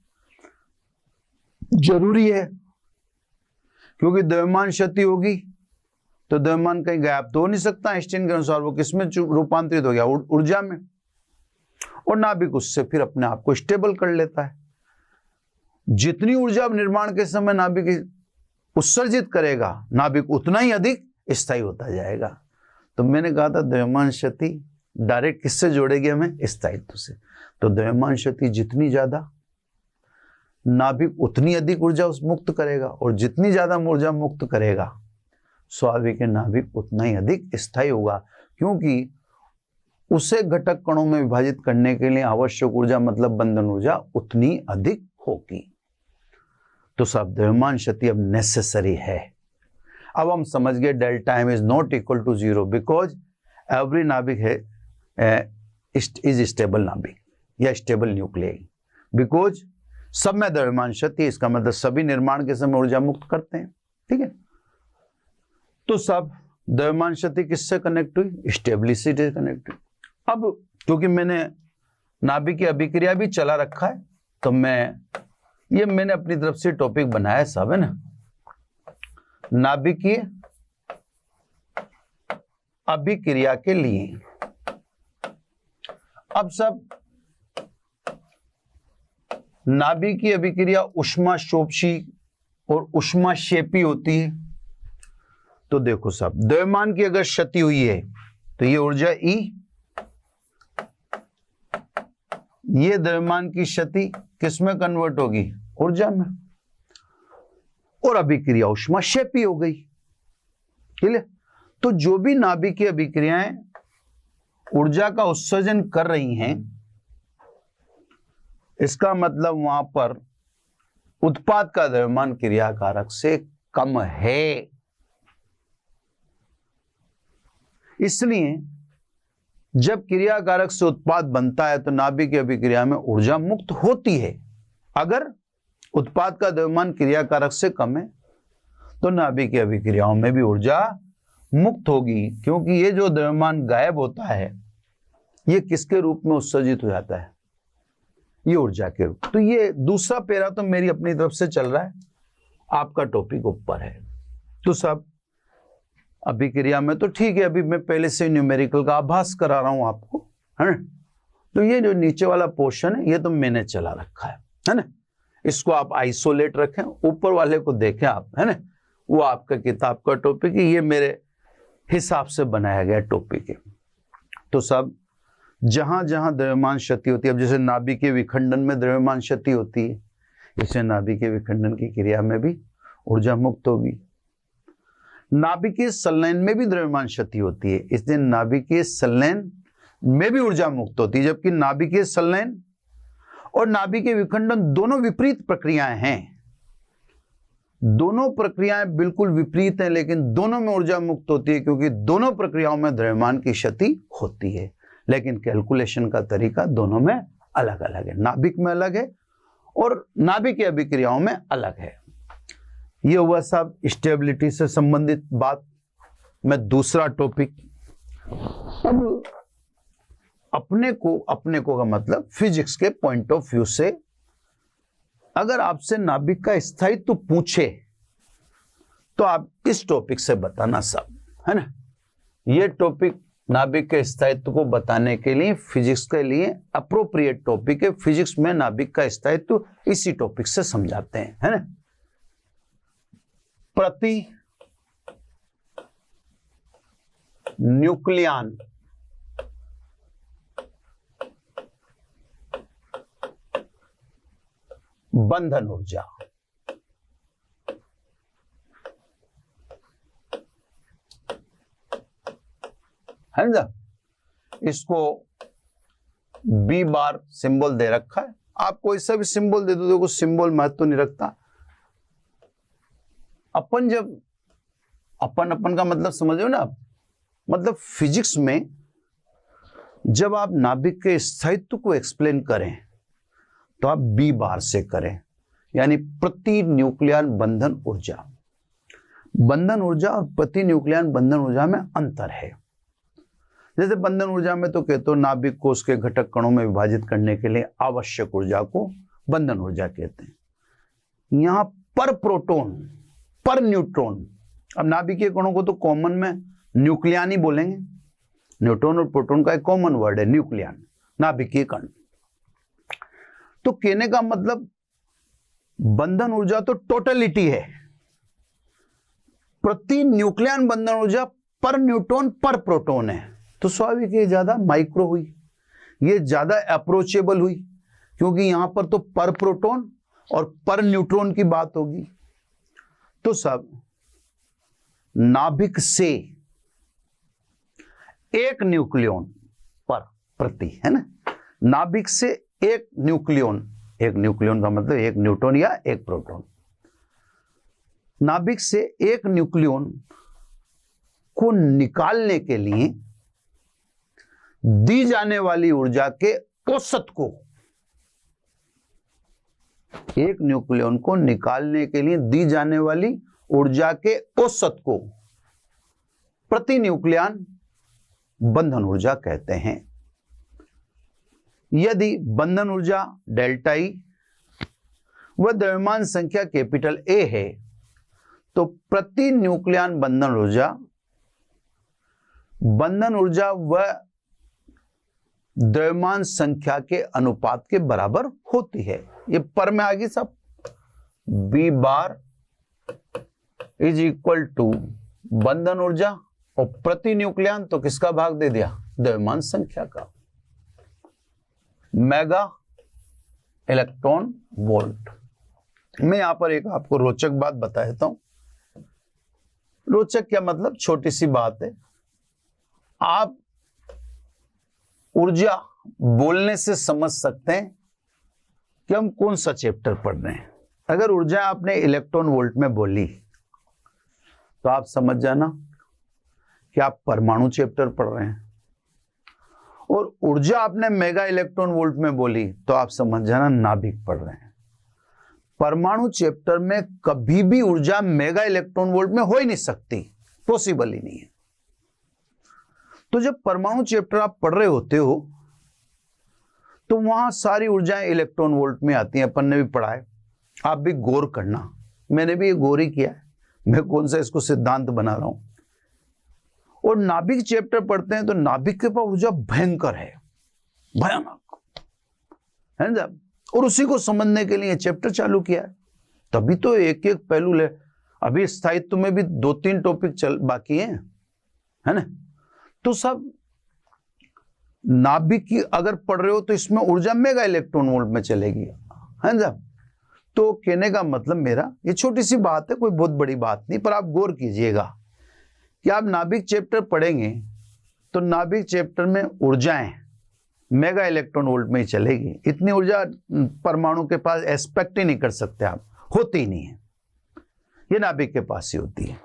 जरूरी है, क्योंकि द्रव्यमान क्षति होगी तो द्रव्यमान कहीं गायब तो हो नहीं सकता। आइंस्टीन के अनुसार वो किसमें रूपांतरित हो गया? ऊर्जा में, और नाभिक उससे फिर अपने आप को स्टेबल कर लेता है। जितनी ऊर्जा निर्माण के समय नाभिक उत्सर्जित करेगा, नाभिक उतना ही अधिक स्थायी होता जाएगा। तो मैंने कहा था द्रव्यमान क्षति डायरेक्ट किससे जोड़ेगी हमें? स्थायित्व से। तो द्रव्यमान क्षति जितनी ज्यादा, नाभिक उतनी अधिक ऊर्जा मुक्त करेगा, और जितनी ज्यादा ऊर्जा मुक्त करेगा स्वाभाविक है नाभिक उतना ही अधिक स्थायी होगा, क्योंकि उसे घटक कणों में विभाजित करने के लिए आवश्यक ऊर्जा मतलब बंधन ऊर्जा उतनी अधिक होगी। तो सब द्रव्यमान क्षति अब नेसेसरी है। अब हम समझ गए delta M is not equal to 0 because every नाभिक है इज स्टेबल नाभिक या स्टेबल न्यूक्लियाई, बिकॉज सब में द्रव्यमान क्षति, इसका मतलब सभी निर्माण के समय ऊर्जा मुक्त करते हैं। ठीक है, तो सब द्रव्यमान शक्ति किससे कनेक्ट हुई? स्टेबिलिटी से कनेक्ट हुई। अब क्योंकि मैंने नाभिकीय अभिक्रिया भी चला रखा है तो मैंने अपनी तरफ से टॉपिक बनाया सब, है ना। नाभिकीय अभिक्रिया के लिए अब सब नाभिकीय अभिक्रिया ऊष्माशोषी और ऊष्माक्षेपी होती है। तो देखो साहब, द्रव्यमान की अगर क्षति हुई है तो ये ऊर्जा E, ये द्रव्यमान की क्षति किसमें कन्वर्ट होगी? ऊर्जा में। और अभिक्रिया ऊष्माक्षेपी हो गई। क्लियर? तो जो भी नाभिकीय अभिक्रियाएं ऊर्जा का उत्सर्जन कर रही हैं, इसका मतलब वहां पर उत्पाद का द्रव्यमान क्रियाकारक से कम है। इसलिए जब क्रियाकारक से उत्पाद बनता है तो नाभिकीय अभिक्रिया में ऊर्जा मुक्त होती है। अगर उत्पाद का द्रव्यमान क्रियाकारक से कम है तो नाभिकीय अभिक्रियाओं में भी ऊर्जा मुक्त होगी, क्योंकि ये जो द्रव्यमान गायब होता है ये किसके रूप में उत्सर्जित हो जाता है? ये ऊर्जा के रूप। तो ये दूसरा पैरा तो मेरी अपनी तरफ से चल रहा है, आपका टॉपिक ऊपर है। तो सब अभिक्रिया में तो ठीक है, अभी मैं पहले से न्यूमेरिकल का आभास करा रहा हूं आपको, है ना। तो ये जो नीचे वाला पोर्शन है ये तो मैंने चला रखा है ना। इसको आप आइसोलेट रखें, ऊपर वाले को देखें आप, है ना। वो आपका किताब का टॉपिक है, ये मेरे हिसाब से बनाया गया टॉपिक है। तो सब जहां जहां द्रव्यमान क्षति होती है, अब जैसे नाभिकीय विखंडन में द्रव्यमान क्षति होती है, इसे नाभिकीय विखंडन की क्रिया में भी ऊर्जा मुक्त होगी। नाभिकीय संलयन में भी द्रव्यमान क्षति होती है, इसलिए नाभिकीय संलयन में भी ऊर्जा मुक्त होती है। जबकि नाभिकीय संलयन और नाभिकीय विखंडन दोनों विपरीत प्रक्रियाएं हैं, दोनों प्रक्रियाएं बिल्कुल विपरीत हैं, लेकिन दोनों में ऊर्जा मुक्त होती है, क्योंकि दोनों प्रक्रियाओं में द्रव्यमान की क्षति होती है, लेकिन कैलकुलेशन का तरीका दोनों में अलग अलग है। नाभिक में अलग है और नाभिकीय अभिक्रियाओं में अलग है। ये हुआ साहब स्टेबिलिटी से संबंधित बात। मैं दूसरा टॉपिक, अब अपने को का मतलब फिजिक्स के पॉइंट ऑफ व्यू से अगर आपसे नाभिक का स्थायित्व पूछे तो आप इस टॉपिक से बताना सब, है ना। ये टॉपिक नाभिक के स्थायित्व को बताने के लिए फिजिक्स के लिए अप्रोप्रिएट टॉपिक है। फिजिक्स में नाभिक का स्थायित्व इसी टॉपिक से समझाते हैं, है ना। प्रति न्यूक्लियन बंधन ऊर्जा, है ना। इसको बी बार सिंबल दे रखा है, आप कोई सा भी सिंबल दे दो, देखो सिंबल महत्व नहीं रखता। अपन जब अपन का मतलब समझो ना आप, मतलब फिजिक्स में जब आप नाभिक के स्थायित्व को एक्सप्लेन करें तो आप बी बार से करें, यानी प्रति न्यूक्लियन बंधन ऊर्जा। बंधन ऊर्जा और प्रति न्यूक्लियन बंधन ऊर्जा में अंतर है। जैसे बंधन ऊर्जा में तो कहते हो नाभिक को उसके घटक कणों में विभाजित करने के लिए आवश्यक ऊर्जा को बंधन ऊर्जा कहते हैं। यहां पर प्रोटॉन पर न्यूट्रॉन, अब नाभिकीय कणों को तो कॉमन में न्यूक्लियन ही बोलेंगे। न्यूट्रॉन और प्रोटॉन का एक कॉमन वर्ड है न्यूक्लियन, नाभिकीय कण। तो कहने का मतलब बंधन ऊर्जा तो टोटलिटी है, प्रति न्यूक्लियन बंधन ऊर्जा पर न्यूट्रॉन पर प्रोटॉन है। तो स्वाभाविक ये ज्यादा माइक्रो हुई, ये ज्यादा अप्रोचेबल हुई, क्योंकि यहां पर तो पर प्रोटॉन और पर न्यूट्रॉन की बात होगी। तो सब नाभिक से एक न्यूक्लियन पर प्रति, है ना। नाभिक से एक न्यूक्लियन का मतलब एक न्यूट्रॉन या एक प्रोटॉन। नाभिक से एक न्यूक्लियन को निकालने के लिए दी जाने वाली ऊर्जा के औसत को, एक न्यूक्लियन को निकालने के लिए दी जाने वाली ऊर्जा के औसत को प्रति न्यूक्लियन बंधन ऊर्जा कहते हैं। यदि बंधन ऊर्जा डेल्टा ई व द्रव्यमान संख्या कैपिटल ए है तो प्रति न्यूक्लियन बंधन ऊर्जा व द्रव्यमान संख्या के अनुपात के बराबर होती है। ये पर में आ गई सब। B bar is equal to बंधन ऊर्जा और प्रति न्यूक्लियन तो किसका भाग दे दिया? द्रव्यमान संख्या का। Mega electron volt. मैं यहां पर एक आपको रोचक बात बता देता हूं। रोचक क्या मतलब? छोटी सी बात है। आप ऊर्जा बोलने से समझ सकते हैं कि हम कौन सा चैप्टर पढ़ रहे हैं। अगर ऊर्जा आपने इलेक्ट्रॉन वोल्ट में बोली तो आप समझ जाना कि आप परमाणु चैप्टर पढ़ रहे हैं, और ऊर्जा आपने मेगा इलेक्ट्रॉन वोल्ट में बोली तो आप समझ जाना नाभिक पढ़ रहे हैं। परमाणु चैप्टर में कभी भी ऊर्जा मेगा इलेक्ट्रॉन वोल्ट में हो ही नहीं सकती, पॉसिबल ही नहीं है। तो जब परमाणु चैप्टर आप पढ़ रहे होते हो तो वहां सारी ऊर्जाएं इलेक्ट्रॉन वोल्ट में आती हैं। अपन ने भी पढ़ा है, आप भी गौर करना। मैंने भी ये गौर ही किया है, मैं कौन सा इसको सिद्धांत बना रहा हूं। और नाभिक चैप्टर पढ़ते हैं तो नाभिक के पास ऊर्जा भयंकर है, भयानक है ना। और उसी को समझने के लिए चैप्टर चालू किया है। तभी तो एक एक पहलू ले। अभी स्थायित्व में भी 2-3 टॉपिक चल बाकी हैं, है ना। तो सब नाभिक की अगर पढ़ रहे हो तो इसमें ऊर्जा मेगा इलेक्ट्रॉन वोल्ट में चलेगी, है ना। तो कहने का मतलब मेरा, ये छोटी सी बात है, कोई बहुत बड़ी बात नहीं, पर आप गौर कीजिएगा कि आप नाभिक चैप्टर पढ़ेंगे तो नाभिक चैप्टर में ऊर्जाएं मेगा इलेक्ट्रॉन वोल्ट में ही चलेगी। इतनी ऊर्जा परमाणु के पास एक्सपेक्ट ही नहीं कर सकते आप, होती ही नहीं है, ये नाभिक के पास ही होती है।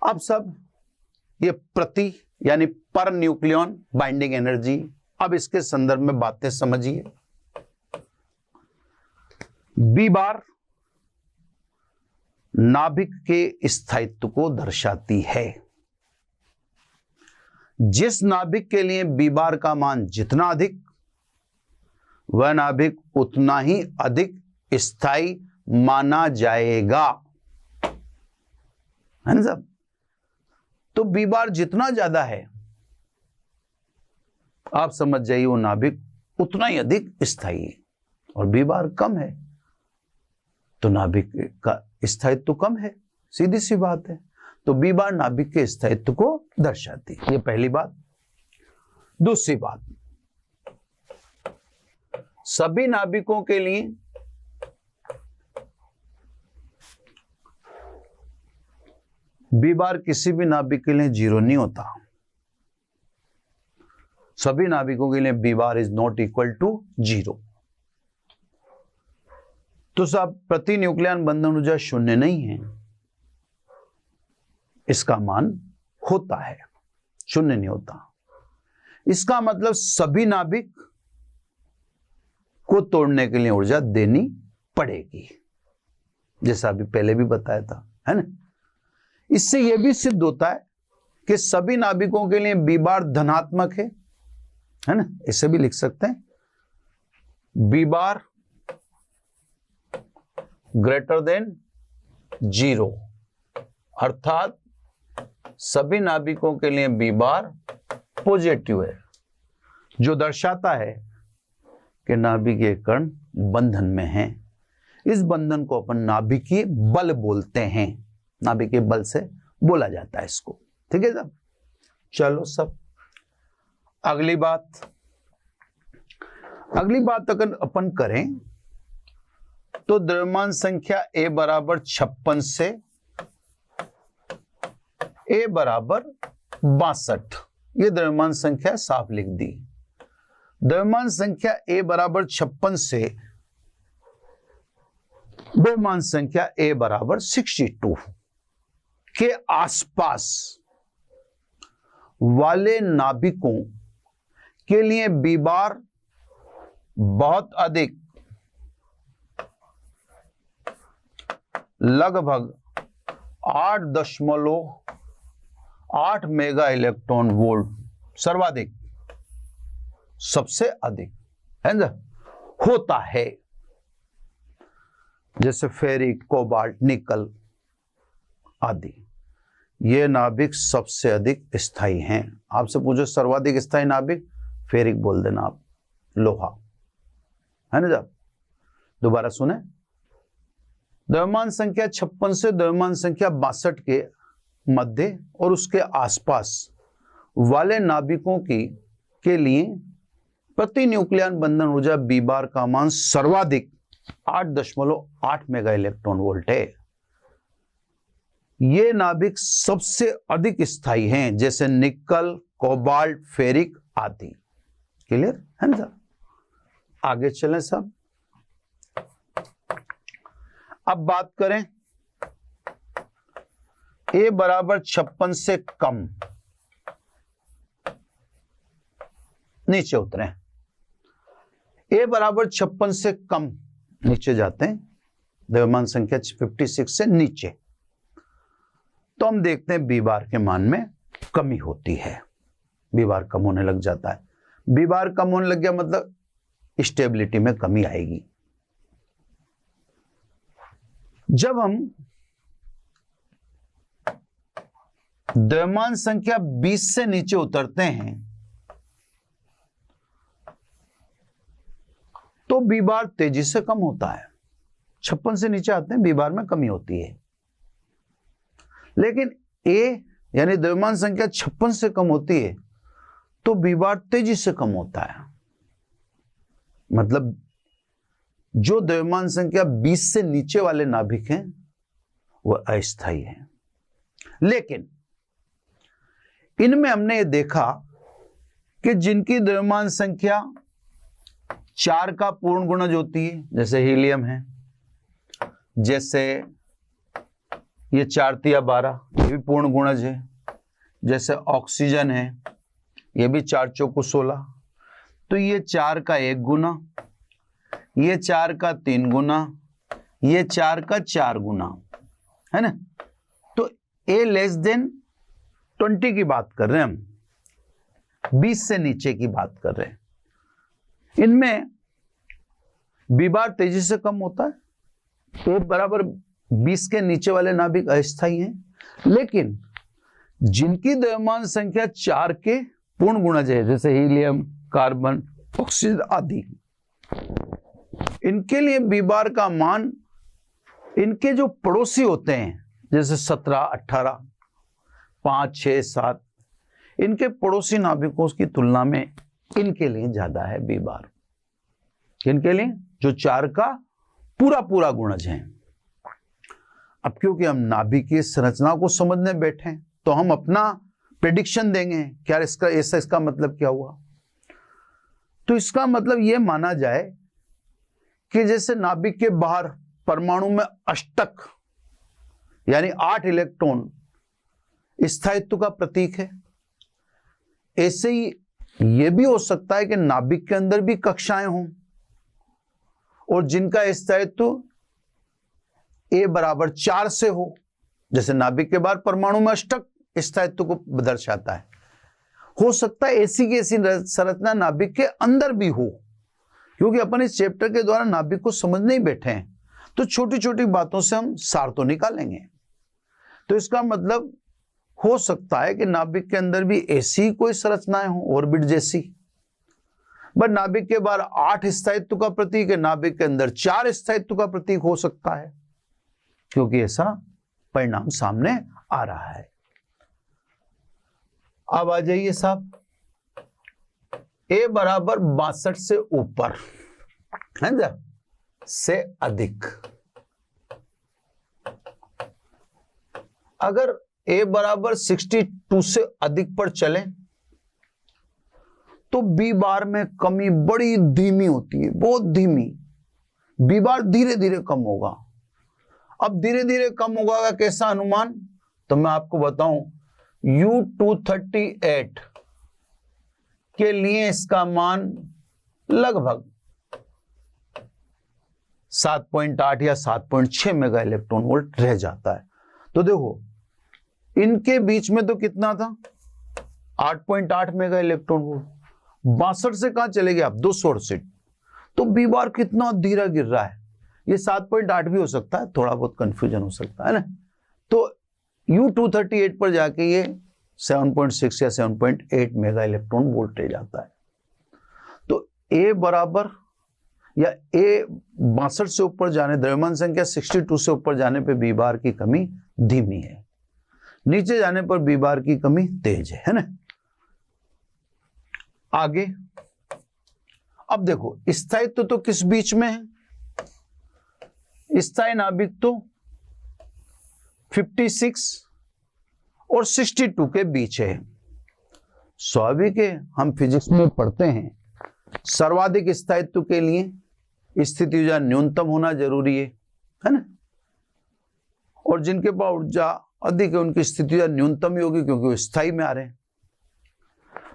अब सब ये प्रति यानी पर न्यूक्लियन बाइंडिंग एनर्जी, अब इसके संदर्भ में बातें समझिए। बी बार नाभिक के स्थायित्व को दर्शाती है। जिस नाभिक के लिए बी बार का मान जितना अधिक, वह नाभिक उतना ही अधिक स्थायी माना जाएगा, है ना साहब। तो बी बार जितना ज्यादा है आप समझ जाइए वो नाभिक उतना ही अधिक स्थायी है, और बी बार कम है तो नाभिक का स्थायित्व कम है, सीधी सी बात है। तो बी बार नाभिक के स्थायित्व को दर्शाती है, ये पहली बात। दूसरी बात, सभी नाभिकों के लिए बी बार किसी भी नाभिक के लिए 0 नहीं होता। सभी नाभिकों के लिए B bar is not equal to 0। तो सब प्रति न्यूक्लियन बंधन ऊर्जा 0 नहीं है, इसका मान होता है, 0 नहीं होता। इसका मतलब सभी नाभिक को तोड़ने के लिए ऊर्जा देनी पड़ेगी, जैसा अभी पहले भी बताया था, है ना। इससे यह भी सिद्ध होता है कि सभी नाभिकों के लिए बी बार धनात्मक है ना। इसे भी लिख सकते हैं बी बार ग्रेटर देन 0, अर्थात सभी नाभिकों के लिए बी बार पॉजिटिव है, जो दर्शाता है कि नाभिकीय कण बंधन में हैं। इस बंधन को अपन नाभिकीय बल बोलते हैं, नाभिकीय बल से बोला जाता है इसको, ठीक है साहब। चलो सब अगली बात अगर अपन करें तो द्रव्यमान संख्या A बराबर 56 से A बराबर 62, ये द्रव्यमान संख्या साफ लिख दी। द्रव्यमान संख्या A बराबर 56 से द्रव्यमान संख्या A बराबर 62 के आसपास वाले नाभिकों के लिए बी बार बहुत अधिक, लगभग 8.8 8 मेगा इलेक्ट्रॉन वोल्ट सर्वाधिक, सबसे अधिक है ना होता है। जैसे फेरिक, कोबाल्ट, निकल आदि, ये नाभिक सबसे अधिक स्थायी हैं। आपसे पूछो सर्वाधिक स्थायी नाभिक, फेरिक बोल देना आप, लोहा है ना। जब दोबारा सुने, द्रव्यमान संख्या 56 से द्रव्यमान संख्या 62 के मध्य और उसके आसपास वाले नाभिकों के लिए प्रति न्यूक्लियन बंधन ऊर्जा बी बार का मान सर्वाधिक 8.8 मेगा इलेक्ट्रॉन वोल्ट है। ये नाभिक सबसे अधिक स्थायी हैं, जैसे निकल, कोबाल्ट, फेरिक आदि। क्लियर है ना सर? आगे चलें सब। अब बात करें ए बराबर 56 से कम, नीचे उतरे। ए बराबर 56 से कम नीचे जाते हैं, द्रव्यमान संख्या 56 से नीचे, तो हम देखते हैं बी बार के मान में कमी होती है, बी बार कम होने लग जाता है। बी बार कम होने लग गया मतलब स्टेबिलिटी में कमी आएगी। जब हम द्रव्यमान संख्या 20 से नीचे उतरते हैं तो बी बार तेजी से कम होता है। 56 से नीचे आते हैं, बी बार में कमी होती है। लेकिन ए यानी द्रव्यमान संख्या 56 से कम होती है तो बी बार तेजी से कम होता है। मतलब जो द्रव्यमान संख्या 20 से नीचे वाले नाभिक हैं वह अस्थायी हैं। लेकिन इनमें हमने ये देखा कि जिनकी द्रव्यमान संख्या 4 का पूर्ण गुणज होती है, जैसे हीलियम है, जैसे ये 4 तिया 12, ये भी पूर्ण गुणज है, जैसे ऑक्सीजन है, ये भी 4 चौको 16, तो ये 4 का 1 गुना, ये 4 का 3 गुना, ये 4 का 4 गुना, है ना। तो ए लेस देन 20 की बात कर रहे हैं हम, 20 से नीचे की बात कर रहे हैं। इनमें बी बार तेजी से कम होता है। ए बराबर 20 के नीचे वाले नाभिक अस्थायी हैं, लेकिन जिनकी द्रव्यमान संख्या 4 के पूर्ण गुणज है, जैसे हीलियम, कार्बन, ऑक्सीजन आदि, इनके लिए बी बार का मान इनके जो पड़ोसी होते हैं, जैसे 17, 18, 5, 6, 7, इनके पड़ोसी नाभिकों की तुलना में इनके लिए ज्यादा है बी बार। इनके लिए जो 4 का पूरा पूरा गुणज है। अब क्योंकि हम नाभिकीय संरचना को समझने बैठे हैं तो हम अपना प्रेडिक्शन देंगे, क्या इसका मतलब क्या हुआ। तो इसका मतलब यह माना जाए कि जैसे नाभिक के बाहर परमाणु में अष्टक यानी 8 इलेक्ट्रॉन स्थायित्व का प्रतीक है, ऐसे ही यह भी हो सकता है कि नाभिक के अंदर भी कक्षाएं हों और जिनका स्थायित्व ए बराबर 4 से हो। जैसे नाभिक के बाहर परमाणु में अष्टक स्थायित्व को दर्शाता है, हो सकता है ऐसी की ऐसी संरचना नाभिक के अंदर भी हो। क्योंकि अपन इस चैप्टर के द्वारा नाभिक को समझने ही बैठे हैं तो छोटी छोटी बातों से हम सार तो निकालेंगे। तो इसका मतलब हो सकता है कि नाभिक के अंदर भी ऐसी कोई संरचनाएं हो, ऑर्बिट जैसी। बट नाभिक के बाहर 8 स्थायित्व का प्रतीक है, नाभिक के अंदर 4 स्थायित्व का प्रतीक हो सकता है, क्योंकि ऐसा परिणाम सामने आ रहा है। अब आ जाइए साहब, ए बराबर 62 से ऊपर है ना, से अधिक। अगर ए बराबर 62 से अधिक पर चले तो बी बार में कमी बड़ी धीमी होती है, बहुत धीमी। बी बार धीरे धीरे कम होगा। अब धीरे धीरे कम होगा, कैसा अनुमान, तो मैं आपको बताऊं, U238 के लिए इसका मान लगभग 7.8 या 7.6 मेगा इलेक्ट्रॉन वोल्ट रह जाता है। तो देखो इनके बीच में तो कितना था 8.8 मेगा इलेक्ट्रॉन वोल्ट, 62 से कहां चले गए आप 268, तो बी बार कितना धीरा गिर रहा है, ये 7.8 भी हो सकता है, थोड़ा बहुत कंफ्यूजन हो सकता है ना। तो U238 पर जाके ये 7.6 या 7.8 मेगा इलेक्ट्रॉन वोल्टेज आता है। तो A बराबर या A 62 से ऊपर जाने, द्रव्यमान संख्या 62 से ऊपर जाने पे बी बार की कमी धीमी है, नीचे जाने पर बी बार की कमी तेज है ना। आगे अब देखो स्थायित्व तो किस बीच में है, स्थायी नाभिक तो 56 और 62 के बीच है। स्वाभाविक है, हम फिजिक्स में पढ़ते हैं सर्वाधिक स्थायित्व के लिए स्थिति ऊर्जा न्यूनतम होना जरूरी है ना, और जिनके पास ऊर्जा अधिक है उनकी स्थिति ऊर्जा न्यूनतम ही होगी क्योंकि वो स्थायी में आ रहे हैं।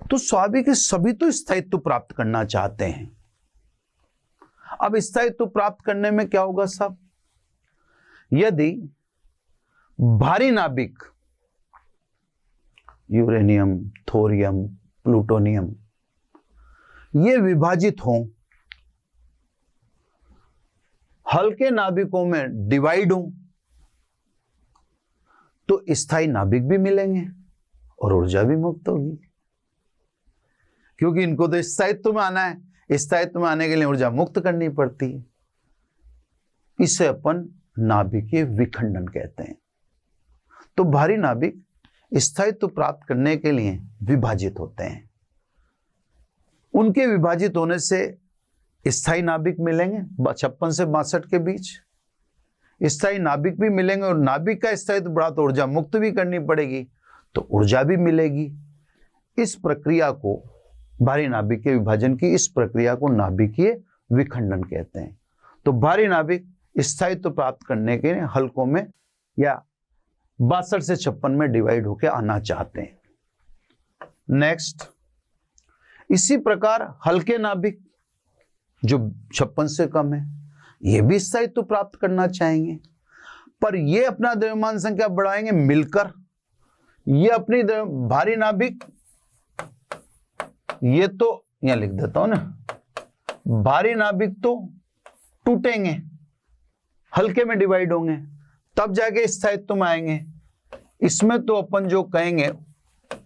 तो स्वाभाविक है सभी तो स्थायित्व प्राप्त करना चाहते हैं। अब स्थायित्व प्राप्त करने में क्या होगा साहब, यदि भारी नाभिक यूरेनियम, थोरियम, प्लूटोनियम ये विभाजित हों, हल्के नाभिकों में डिवाइड हों, तो स्थायी नाभिक भी मिलेंगे और ऊर्जा भी मुक्त होगी, क्योंकि इनको तो स्थायित्व में आना है, स्थायित्व में आने के लिए ऊर्जा मुक्त करनी पड़ती है। इसे अपन नाभिकीय विखंडन कहते हैं। तो भारी नाभिक स्थायित्व प्राप्त करने के लिए विभाजित होते हैं, उनके विभाजित होने से स्थायी नाभिक मिलेंगे 56 से 62 के बीच, स्थायी नाभिक भी मिलेंगे और नाभिक का स्थायित्व बढ़ा तो ऊर्जा मुक्त भी करनी पड़ेगी, तो ऊर्जा भी मिलेगी। इस प्रक्रिया को, भारी नाभिक के विभाजन की इस प्रक्रिया को नाभिकीय विखंडन कहते हैं। तो भारी नाभिक स्थायित्व प्राप्त करने के लिए हल्कों में या 62 से 56 में डिवाइड होकर आना चाहते हैं। नेक्स्ट, इसी प्रकार हल्के नाभिक जो 56 से कम है ये भी स्थायित्व प्राप्त करना चाहेंगे, पर ये अपना द्रव्यमान संख्या बढ़ाएंगे मिलकर, ये अपनी भारी नाभिक, ये तो यहां लिख देता हूं ना, भारी नाभिक तो टूटेंगे, हल्के में डिवाइड होंगे, तब जाके स्थायित्व में आएंगे। इसमें तो अपन जो कहेंगे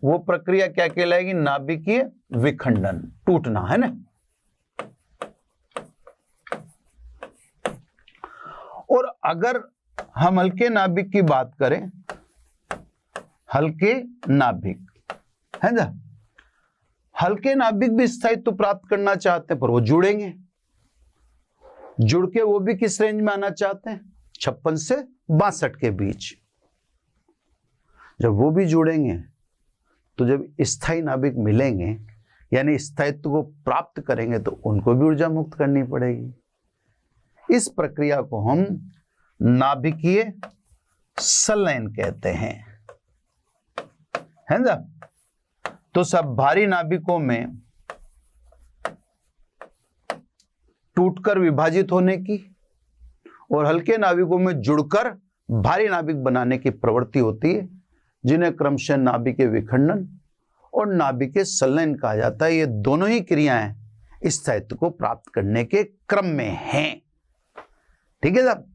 वो प्रक्रिया क्या कहलाएगी, नाभिकीय विखंडन, टूटना है ना। और अगर हम हल्के नाभिक की बात करें, हल्के नाभिक है ना, हल्के नाभिक भी स्थायित्व प्राप्त करना चाहते हैं, पर वो जुड़ेंगे, जुड़ के वो भी किस रेंज में आना चाहते हैं 56 से 62 के बीच। जब वो भी जुड़ेंगे तो जब स्थायी नाभिक मिलेंगे यानी स्थायित्व को प्राप्त करेंगे तो उनको भी ऊर्जा मुक्त करनी पड़ेगी। इस प्रक्रिया को हम नाभिकीय संलयन कहते हैं, है ना। तो सब भारी नाभिकों में टूटकर विभाजित होने की और हल्के नाभिकों में जुड़कर भारी नाभिक बनाने की प्रवृत्ति होती है, जिन्हें क्रमशः नाभिकीय विखंडन और नाभिकीय संलयन कहा जाता है। ये दोनों ही क्रियाएं स्थायित्व को प्राप्त करने के क्रम में हैं, ठीक है साहब।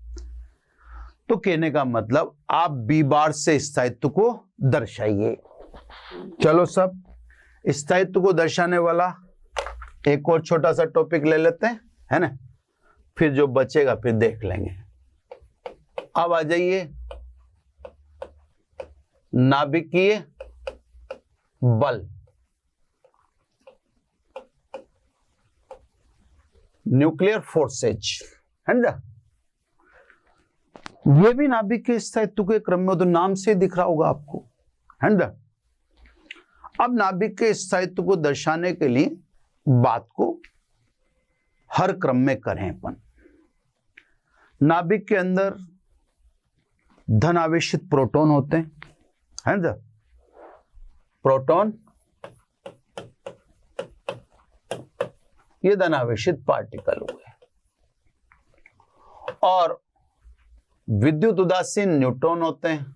तो कहने का मतलब आप बी बार से स्थायित्व को दर्शाइए। चलो सब, स्थायित्व को दर्शाने वाला एक और छोटा सा टॉपिक ले लेते हैं, है ना, फिर जो बचेगा फिर देख लेंगे। अब आ जाइए नाभिकीय बल। न्यूक्लियर फोर्सेज, है ना, ये भी नाभिक के स्थायित्व के क्रम में, तो नाम से दिख रहा होगा आपको, है ना। अब नाभिक के स्थायित्व को दर्शाने के लिए बात को हर क्रम में करें अपन। नाभिक के अंदर धन आवेशित प्रोटॉन होते हैं, है ना, प्रोटॉन ये धन आवेशित पार्टिकल हुए, और विद्युत उदासीन न्यूट्रॉन होते हैं,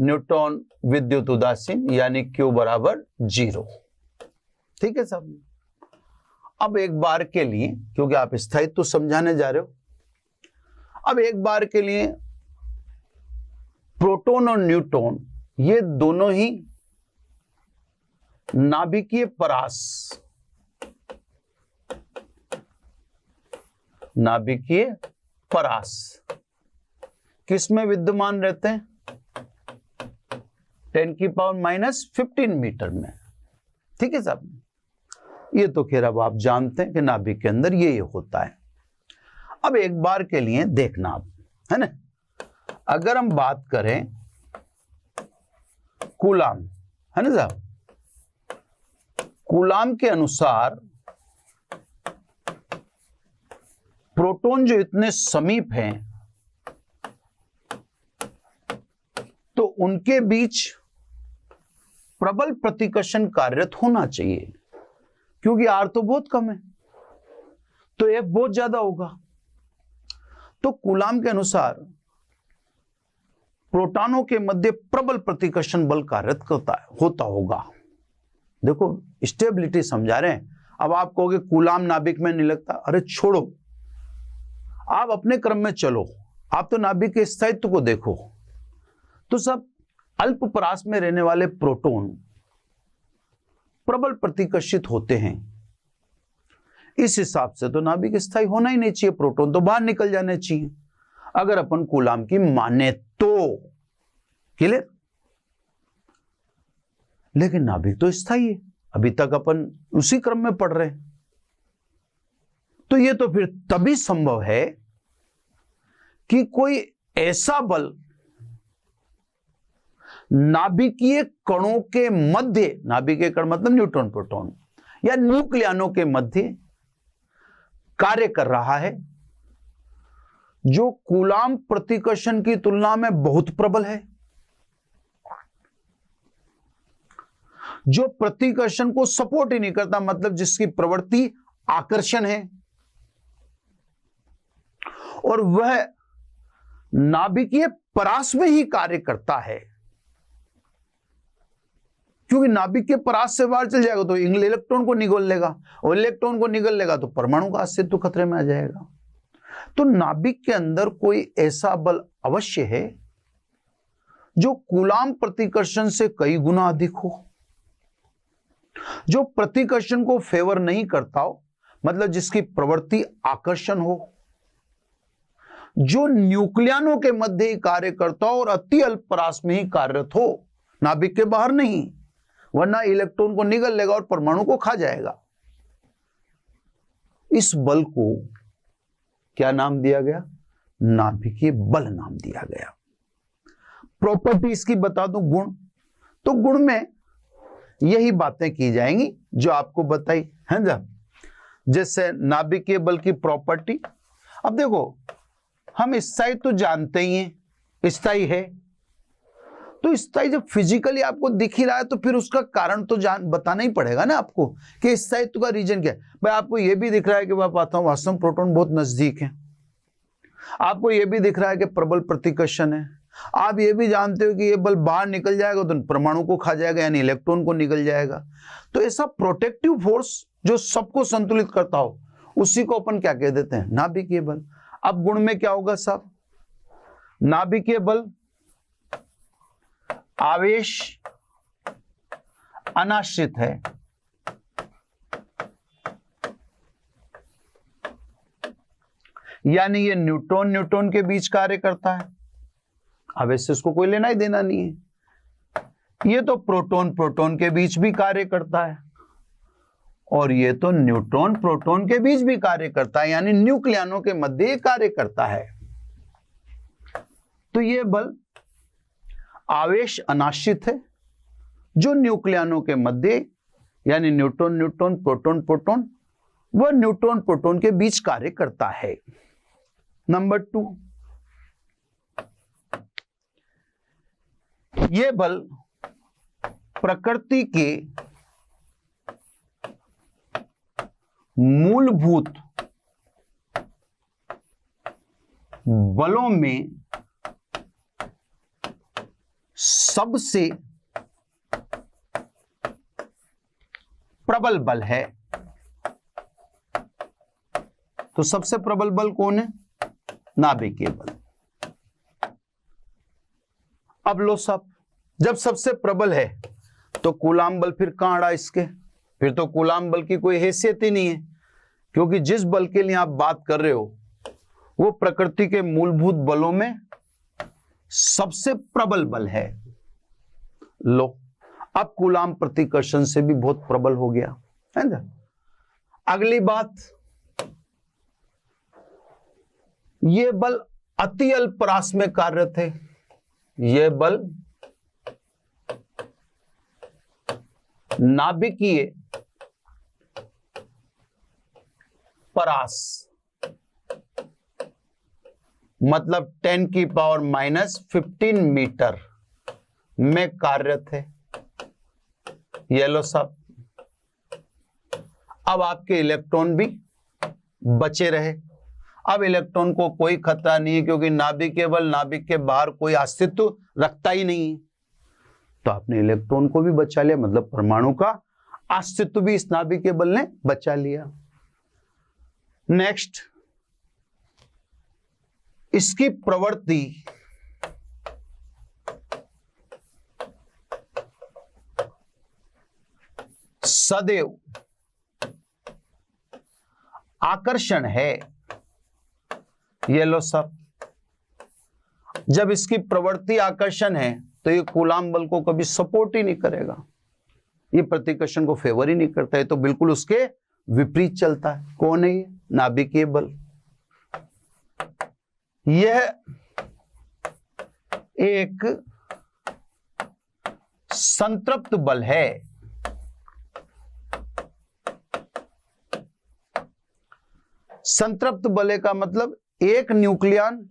न्यूटन विद्युत उदासीन, यानी Q बराबर 0। ठीक है साहब। अब एक बार के लिए, क्योंकि आप स्थायित्व तो समझाने जा रहे हो, अब एक बार के लिए प्रोटॉन और न्यूट्रॉन ये दोनों ही नाभिकीय परास, नाभिकीय परास किसमें विद्यमान रहते हैं? 10⁻⁻15 मीटर में। ठीक है साहब। ये तो खैर अब आप जानते हैं कि नाभिक के अंदर ये होता है। अब एक बार के लिए देखना आप, है ना, अगर हम बात करें कूलाम, है ना साहब, कूलाम के अनुसार प्रोटॉन जो इतने समीप हैं तो उनके बीच प्रबल प्रतिकर्षण कार्यरत होना चाहिए, क्योंकि R तो बहुत कम है तो F बहुत ज्यादा होगा। तो कूलाम के अनुसार प्रोटॉनों के मध्य प्रबल प्रतिकर्षण बल कार्यरत होता होगा। देखो स्टेबिलिटी समझा रहे हैं। अब आप कहोगे कूलाम नाभिक में नहीं लगता, अरे छोड़ो, आप अपने क्रम में चलो, आप तो नाभिक के स्थायित्व को देखो। तो सब अल्प परास में रहने वाले प्रोटॉन प्रबल प्रतिकर्षित होते हैं। इस हिसाब से तो नाभिक स्थायी होना ही नहीं चाहिए, प्रोटॉन तो बाहर निकल जाने चाहिए, अगर अपन कूलाम की माने तो। क्लियर? लेकिन नाभिक तो स्थायी है, अभी तक अपन उसी क्रम में पढ़ रहे हैं। तो ये तो फिर तभी संभव है कि कोई ऐसा बल नाभिकीय कणों के मध्य, नाभिकीय कण मतलब न्यूट्रॉन प्रोटॉन या न्यूक्लियनों के मध्य कार्य कर रहा है, जो कूलाम प्रतिकर्षण की तुलना में बहुत प्रबल है, जो प्रतिकर्षण को सपोर्ट ही नहीं करता, मतलब जिसकी प्रवृत्ति आकर्षण है, और वह नाभिकीय परास में ही कार्य करता है। क्योंकि नाभिक के परास से बाहर चल जाएगा तो इलेक्ट्रॉन को निगल लेगा, और इलेक्ट्रॉन को निगल लेगा तो परमाणु का अस्तित्व खतरे में आ जाएगा। तो नाभिक के अंदर कोई ऐसा बल अवश्य है जो कूलाम प्रतिकर्षण से कई गुना अधिक हो, जो प्रतिकर्षण को फेवर नहीं करता हो, मतलब जिसकी प्रवृत्ति आकर्षण हो, जो न्यूक्लियनों के मध्य ही कार्य करता हो और अति अल्प परास में ही कार्यरत हो, नाभिक के बाहर नहीं, वरना इलेक्ट्रॉन को निगल लेगा और परमाणु को खा जाएगा। इस बल को क्या नाम दिया गया? नाभिकीय बल नाम दिया गया। प्रॉपर्टी इसकी बता दूं, गुण। तो गुण में यही बातें की जाएंगी जो आपको बताई है ना, जैसे नाभिकीय बल की प्रॉपर्टी। अब देखो, हम स्थायी तो जानते ही हैं, स्थायी है, तो स्थायी जब फिजिकली आपको दिख ही रहा है तो फिर उसका कारण तो बताना ही पड़ेगा ना आपको कि स्थायित्व का रीजन क्या है। भाई आपको यह भी दिख रहा है कि मैं पाता हूं वास्तव में प्रोटॉन बहुत नजदीक है, आपको यह भी दिख रहा है कि प्रबल प्रतिकर्षण है, आप ये भी जानते हो कि ये बल बाहर निकल जाएगा तो परमाणु को खा जाएगा, यानी इलेक्ट्रॉन को निकल जाएगा। तो ऐसा प्रोटेक्टिव फोर्स जो सबको संतुलित करता हो, उसी को अपन क्या कह देते हैं? नाभिकीय बल। अब गुण में क्या होगा साहब? नाभिकीय बल आवेश अनाश्रित है, यानी ये न्यूट्रॉन न्यूट्रॉन के बीच कार्य करता है, आवेश से इसको कोई लेना ही देना नहीं है। ये तो प्रोटॉन प्रोटॉन के बीच भी कार्य करता है, और ये तो न्यूट्रॉन प्रोटॉन के बीच भी कार्य करता है, यानी न्यूक्लियनों के मध्य कार्य करता है। तो ये बल आवेश अनाश्रित है, जो न्यूक्लियनों के मध्य यानी न्यूट्रॉन न्यूट्रॉन प्रोटॉन प्रोटॉन वह न्यूट्रॉन प्रोटॉन के बीच कार्य करता है। नंबर 2, यह बल प्रकृति के मूलभूत बलों में सबसे प्रबल बल है। तो सबसे प्रबल बल कौन है? नाभिकीय बल। अब लो सब, जब सबसे प्रबल है तो कूलाम बल फिर कहां अड़ा इसके? फिर तो कूलाम बल की कोई हैसियत ही नहीं है, क्योंकि जिस बल के लिए आप बात कर रहे हो वो प्रकृति के मूलभूत बलों में सबसे प्रबल बल है। लो, अब कूलाम प्रतिकर्षण से भी बहुत प्रबल हो गया है ना। अगली बात, ये बल अति अल्पराश में कार्य थे। ये बल नाभिकीय परास, मतलब 10⁻⁻15 मीटर में कार्य थे। ये लो सब, अब आपके इलेक्ट्रॉन भी बचे रहे। अब इलेक्ट्रॉन को कोई खतरा नहीं है, क्योंकि नाभिकीय बल नाभिक के बाहर कोई अस्तित्व रखता ही नहीं है। तो आपने इलेक्ट्रॉन को भी बचा लिया, मतलब परमाणु का अस्तित्व भी इस नाभिकीय बल ने बचा लिया। नेक्स्ट, इसकी प्रवृत्ति सदैव आकर्षण है। ये लो सब, जब इसकी प्रवृत्ति आकर्षण है तो ये कूलाम बल को कभी सपोर्ट ही नहीं करेगा, ये प्रतिकर्षण को फेवर ही नहीं करता है, तो बिल्कुल उसके विपरीत चलता है। कौन है ये? नाभिकीय बल। यह एक संतृप्त बल है। संतृप्त बल का मतलब एक न्यूक्लियन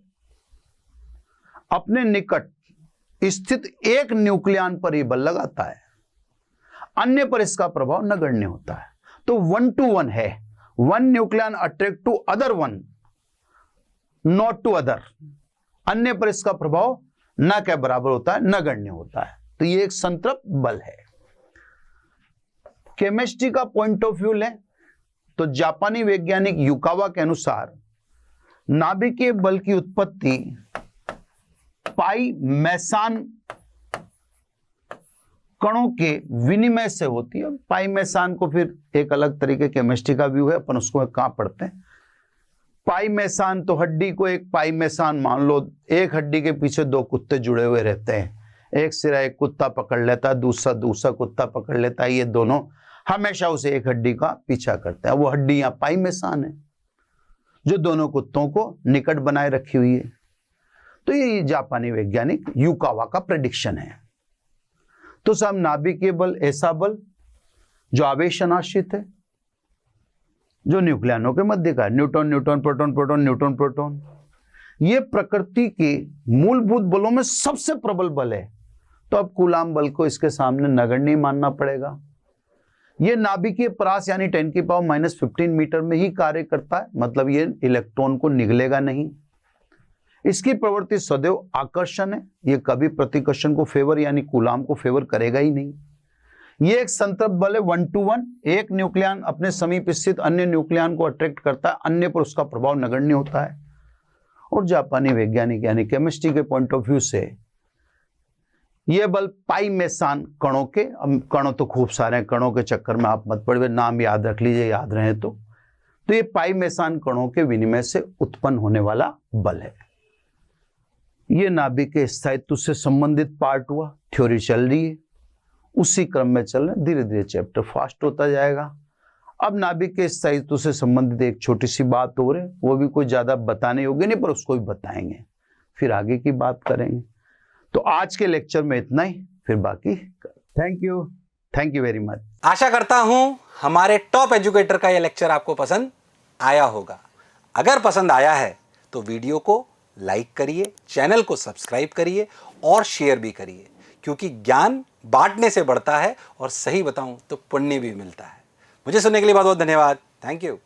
अपने निकट स्थित एक न्यूक्लियन पर ही बल लगाता है, अन्य पर इसका प्रभाव नगण्य होता है। तो 1 to 1 है, one nucleon attract to other one, not to other, अन्य पर इसका प्रभाव न के बराबर होता है, नगण्य होता है। तो ये एक संतृप्त बल है। केमिस्ट्री का पॉइंट ऑफ व्यू लें तो जापानी वैज्ञानिक युकावा के अनुसार नाभिकीय बल की उत्पत्ति पाई मेसान कणों के विनिमय से होती है। पाई मेसान को फिर एक अलग तरीके केमिस्ट्री का व्यू है, अपन उसको कहां पढ़ते हैं। पाई मेसान तो हड्डी को एक पाई मेसान मान लो, एक हड्डी के पीछे दो कुत्ते जुड़े हुए रहते हैं, एक सिरा एक कुत्ता पकड़ लेता है, दूसरा कुत्ता पकड़ लेता है, ये दोनों हमेशा उसे एक हड्डी का पीछा करते हैं। वो हड्डी यहाँ पाई मेसान है जो दोनों कुत्तों को निकट बनाए रखी हुई है। तो ये जापानी वैज्ञानिक युकावा का प्रेडिक्शन है। तो सब नाभिकीय बल ऐसा बल जो आवेश अनाश्रित है, जो न्यूक्लियनों के मध्य का है, neutron neutron proton proton neutron proton, ये प्रकृति के मूलभूत बलों में सबसे प्रबल बल है। तो अब कूलाम बल को इसके सामने नगण्य मानना पड़ेगा। ये नाभिकीय परास यानी 10⁻⁻15 मीटर में ही कार्य करता है, मतलब ये इलेक्ट्रॉन को निगलेगा नहीं। इसकी प्रवृत्ति सदैव आकर्षण है, ये कभी प्रतिकर्षण को फेवर यानी कूलाम को फेवर करेगा ही नहीं। ये एक संतृप्त बल है 1 to 1, एक न्यूक्लियन अपने समीप स्थित अन्य न्यूक्लियन को अट्रैक्ट करता है, अन्य पर उसका प्रभाव नगण्य होता है। और जापानी वैज्ञानिक यानी केमिस्ट्री के पॉइंट ऑफ व्यू से यह बल पाई मेसान कणों के, कणों तो खूब सारे हैं, कणों के चक्कर में आप मत पड़िए, नाम याद रख लीजिए याद रहे तो ये पाई मेसान कणों के विनिमय से उत्पन्न होने वाला बल है। ये नाभिक के स्थायित्व से संबंधित पार्ट हुआ, थ्योरी चल रही है, उसी क्रम में चल रहे, धीरे धीरे चैप्टर फास्ट होता जाएगा। अब नाभिक के स्थायित्व से संबंधित एक छोटी सी बात हो रही, वो भी कोई ज्यादा बताने योग्य नहीं, पर उसको भी बताएंगे, फिर आगे की बात करेंगे। तो आज के लेक्चर में इतना ही, फिर बाकी। Thank you very much. आशा करता हूं हमारे टॉप एजुकेटर का यह लेक्चर आपको पसंद आया होगा। अगर पसंद आया है तो वीडियो को लाइक करिए, चैनल को सब्सक्राइब करिए और शेयर भी करिए, क्योंकि ज्ञान बांटने से बढ़ता है और सही बताऊं तो पुण्य भी मिलता है। मुझे सुनने के लिए बहुत बहुत धन्यवाद। Thank you.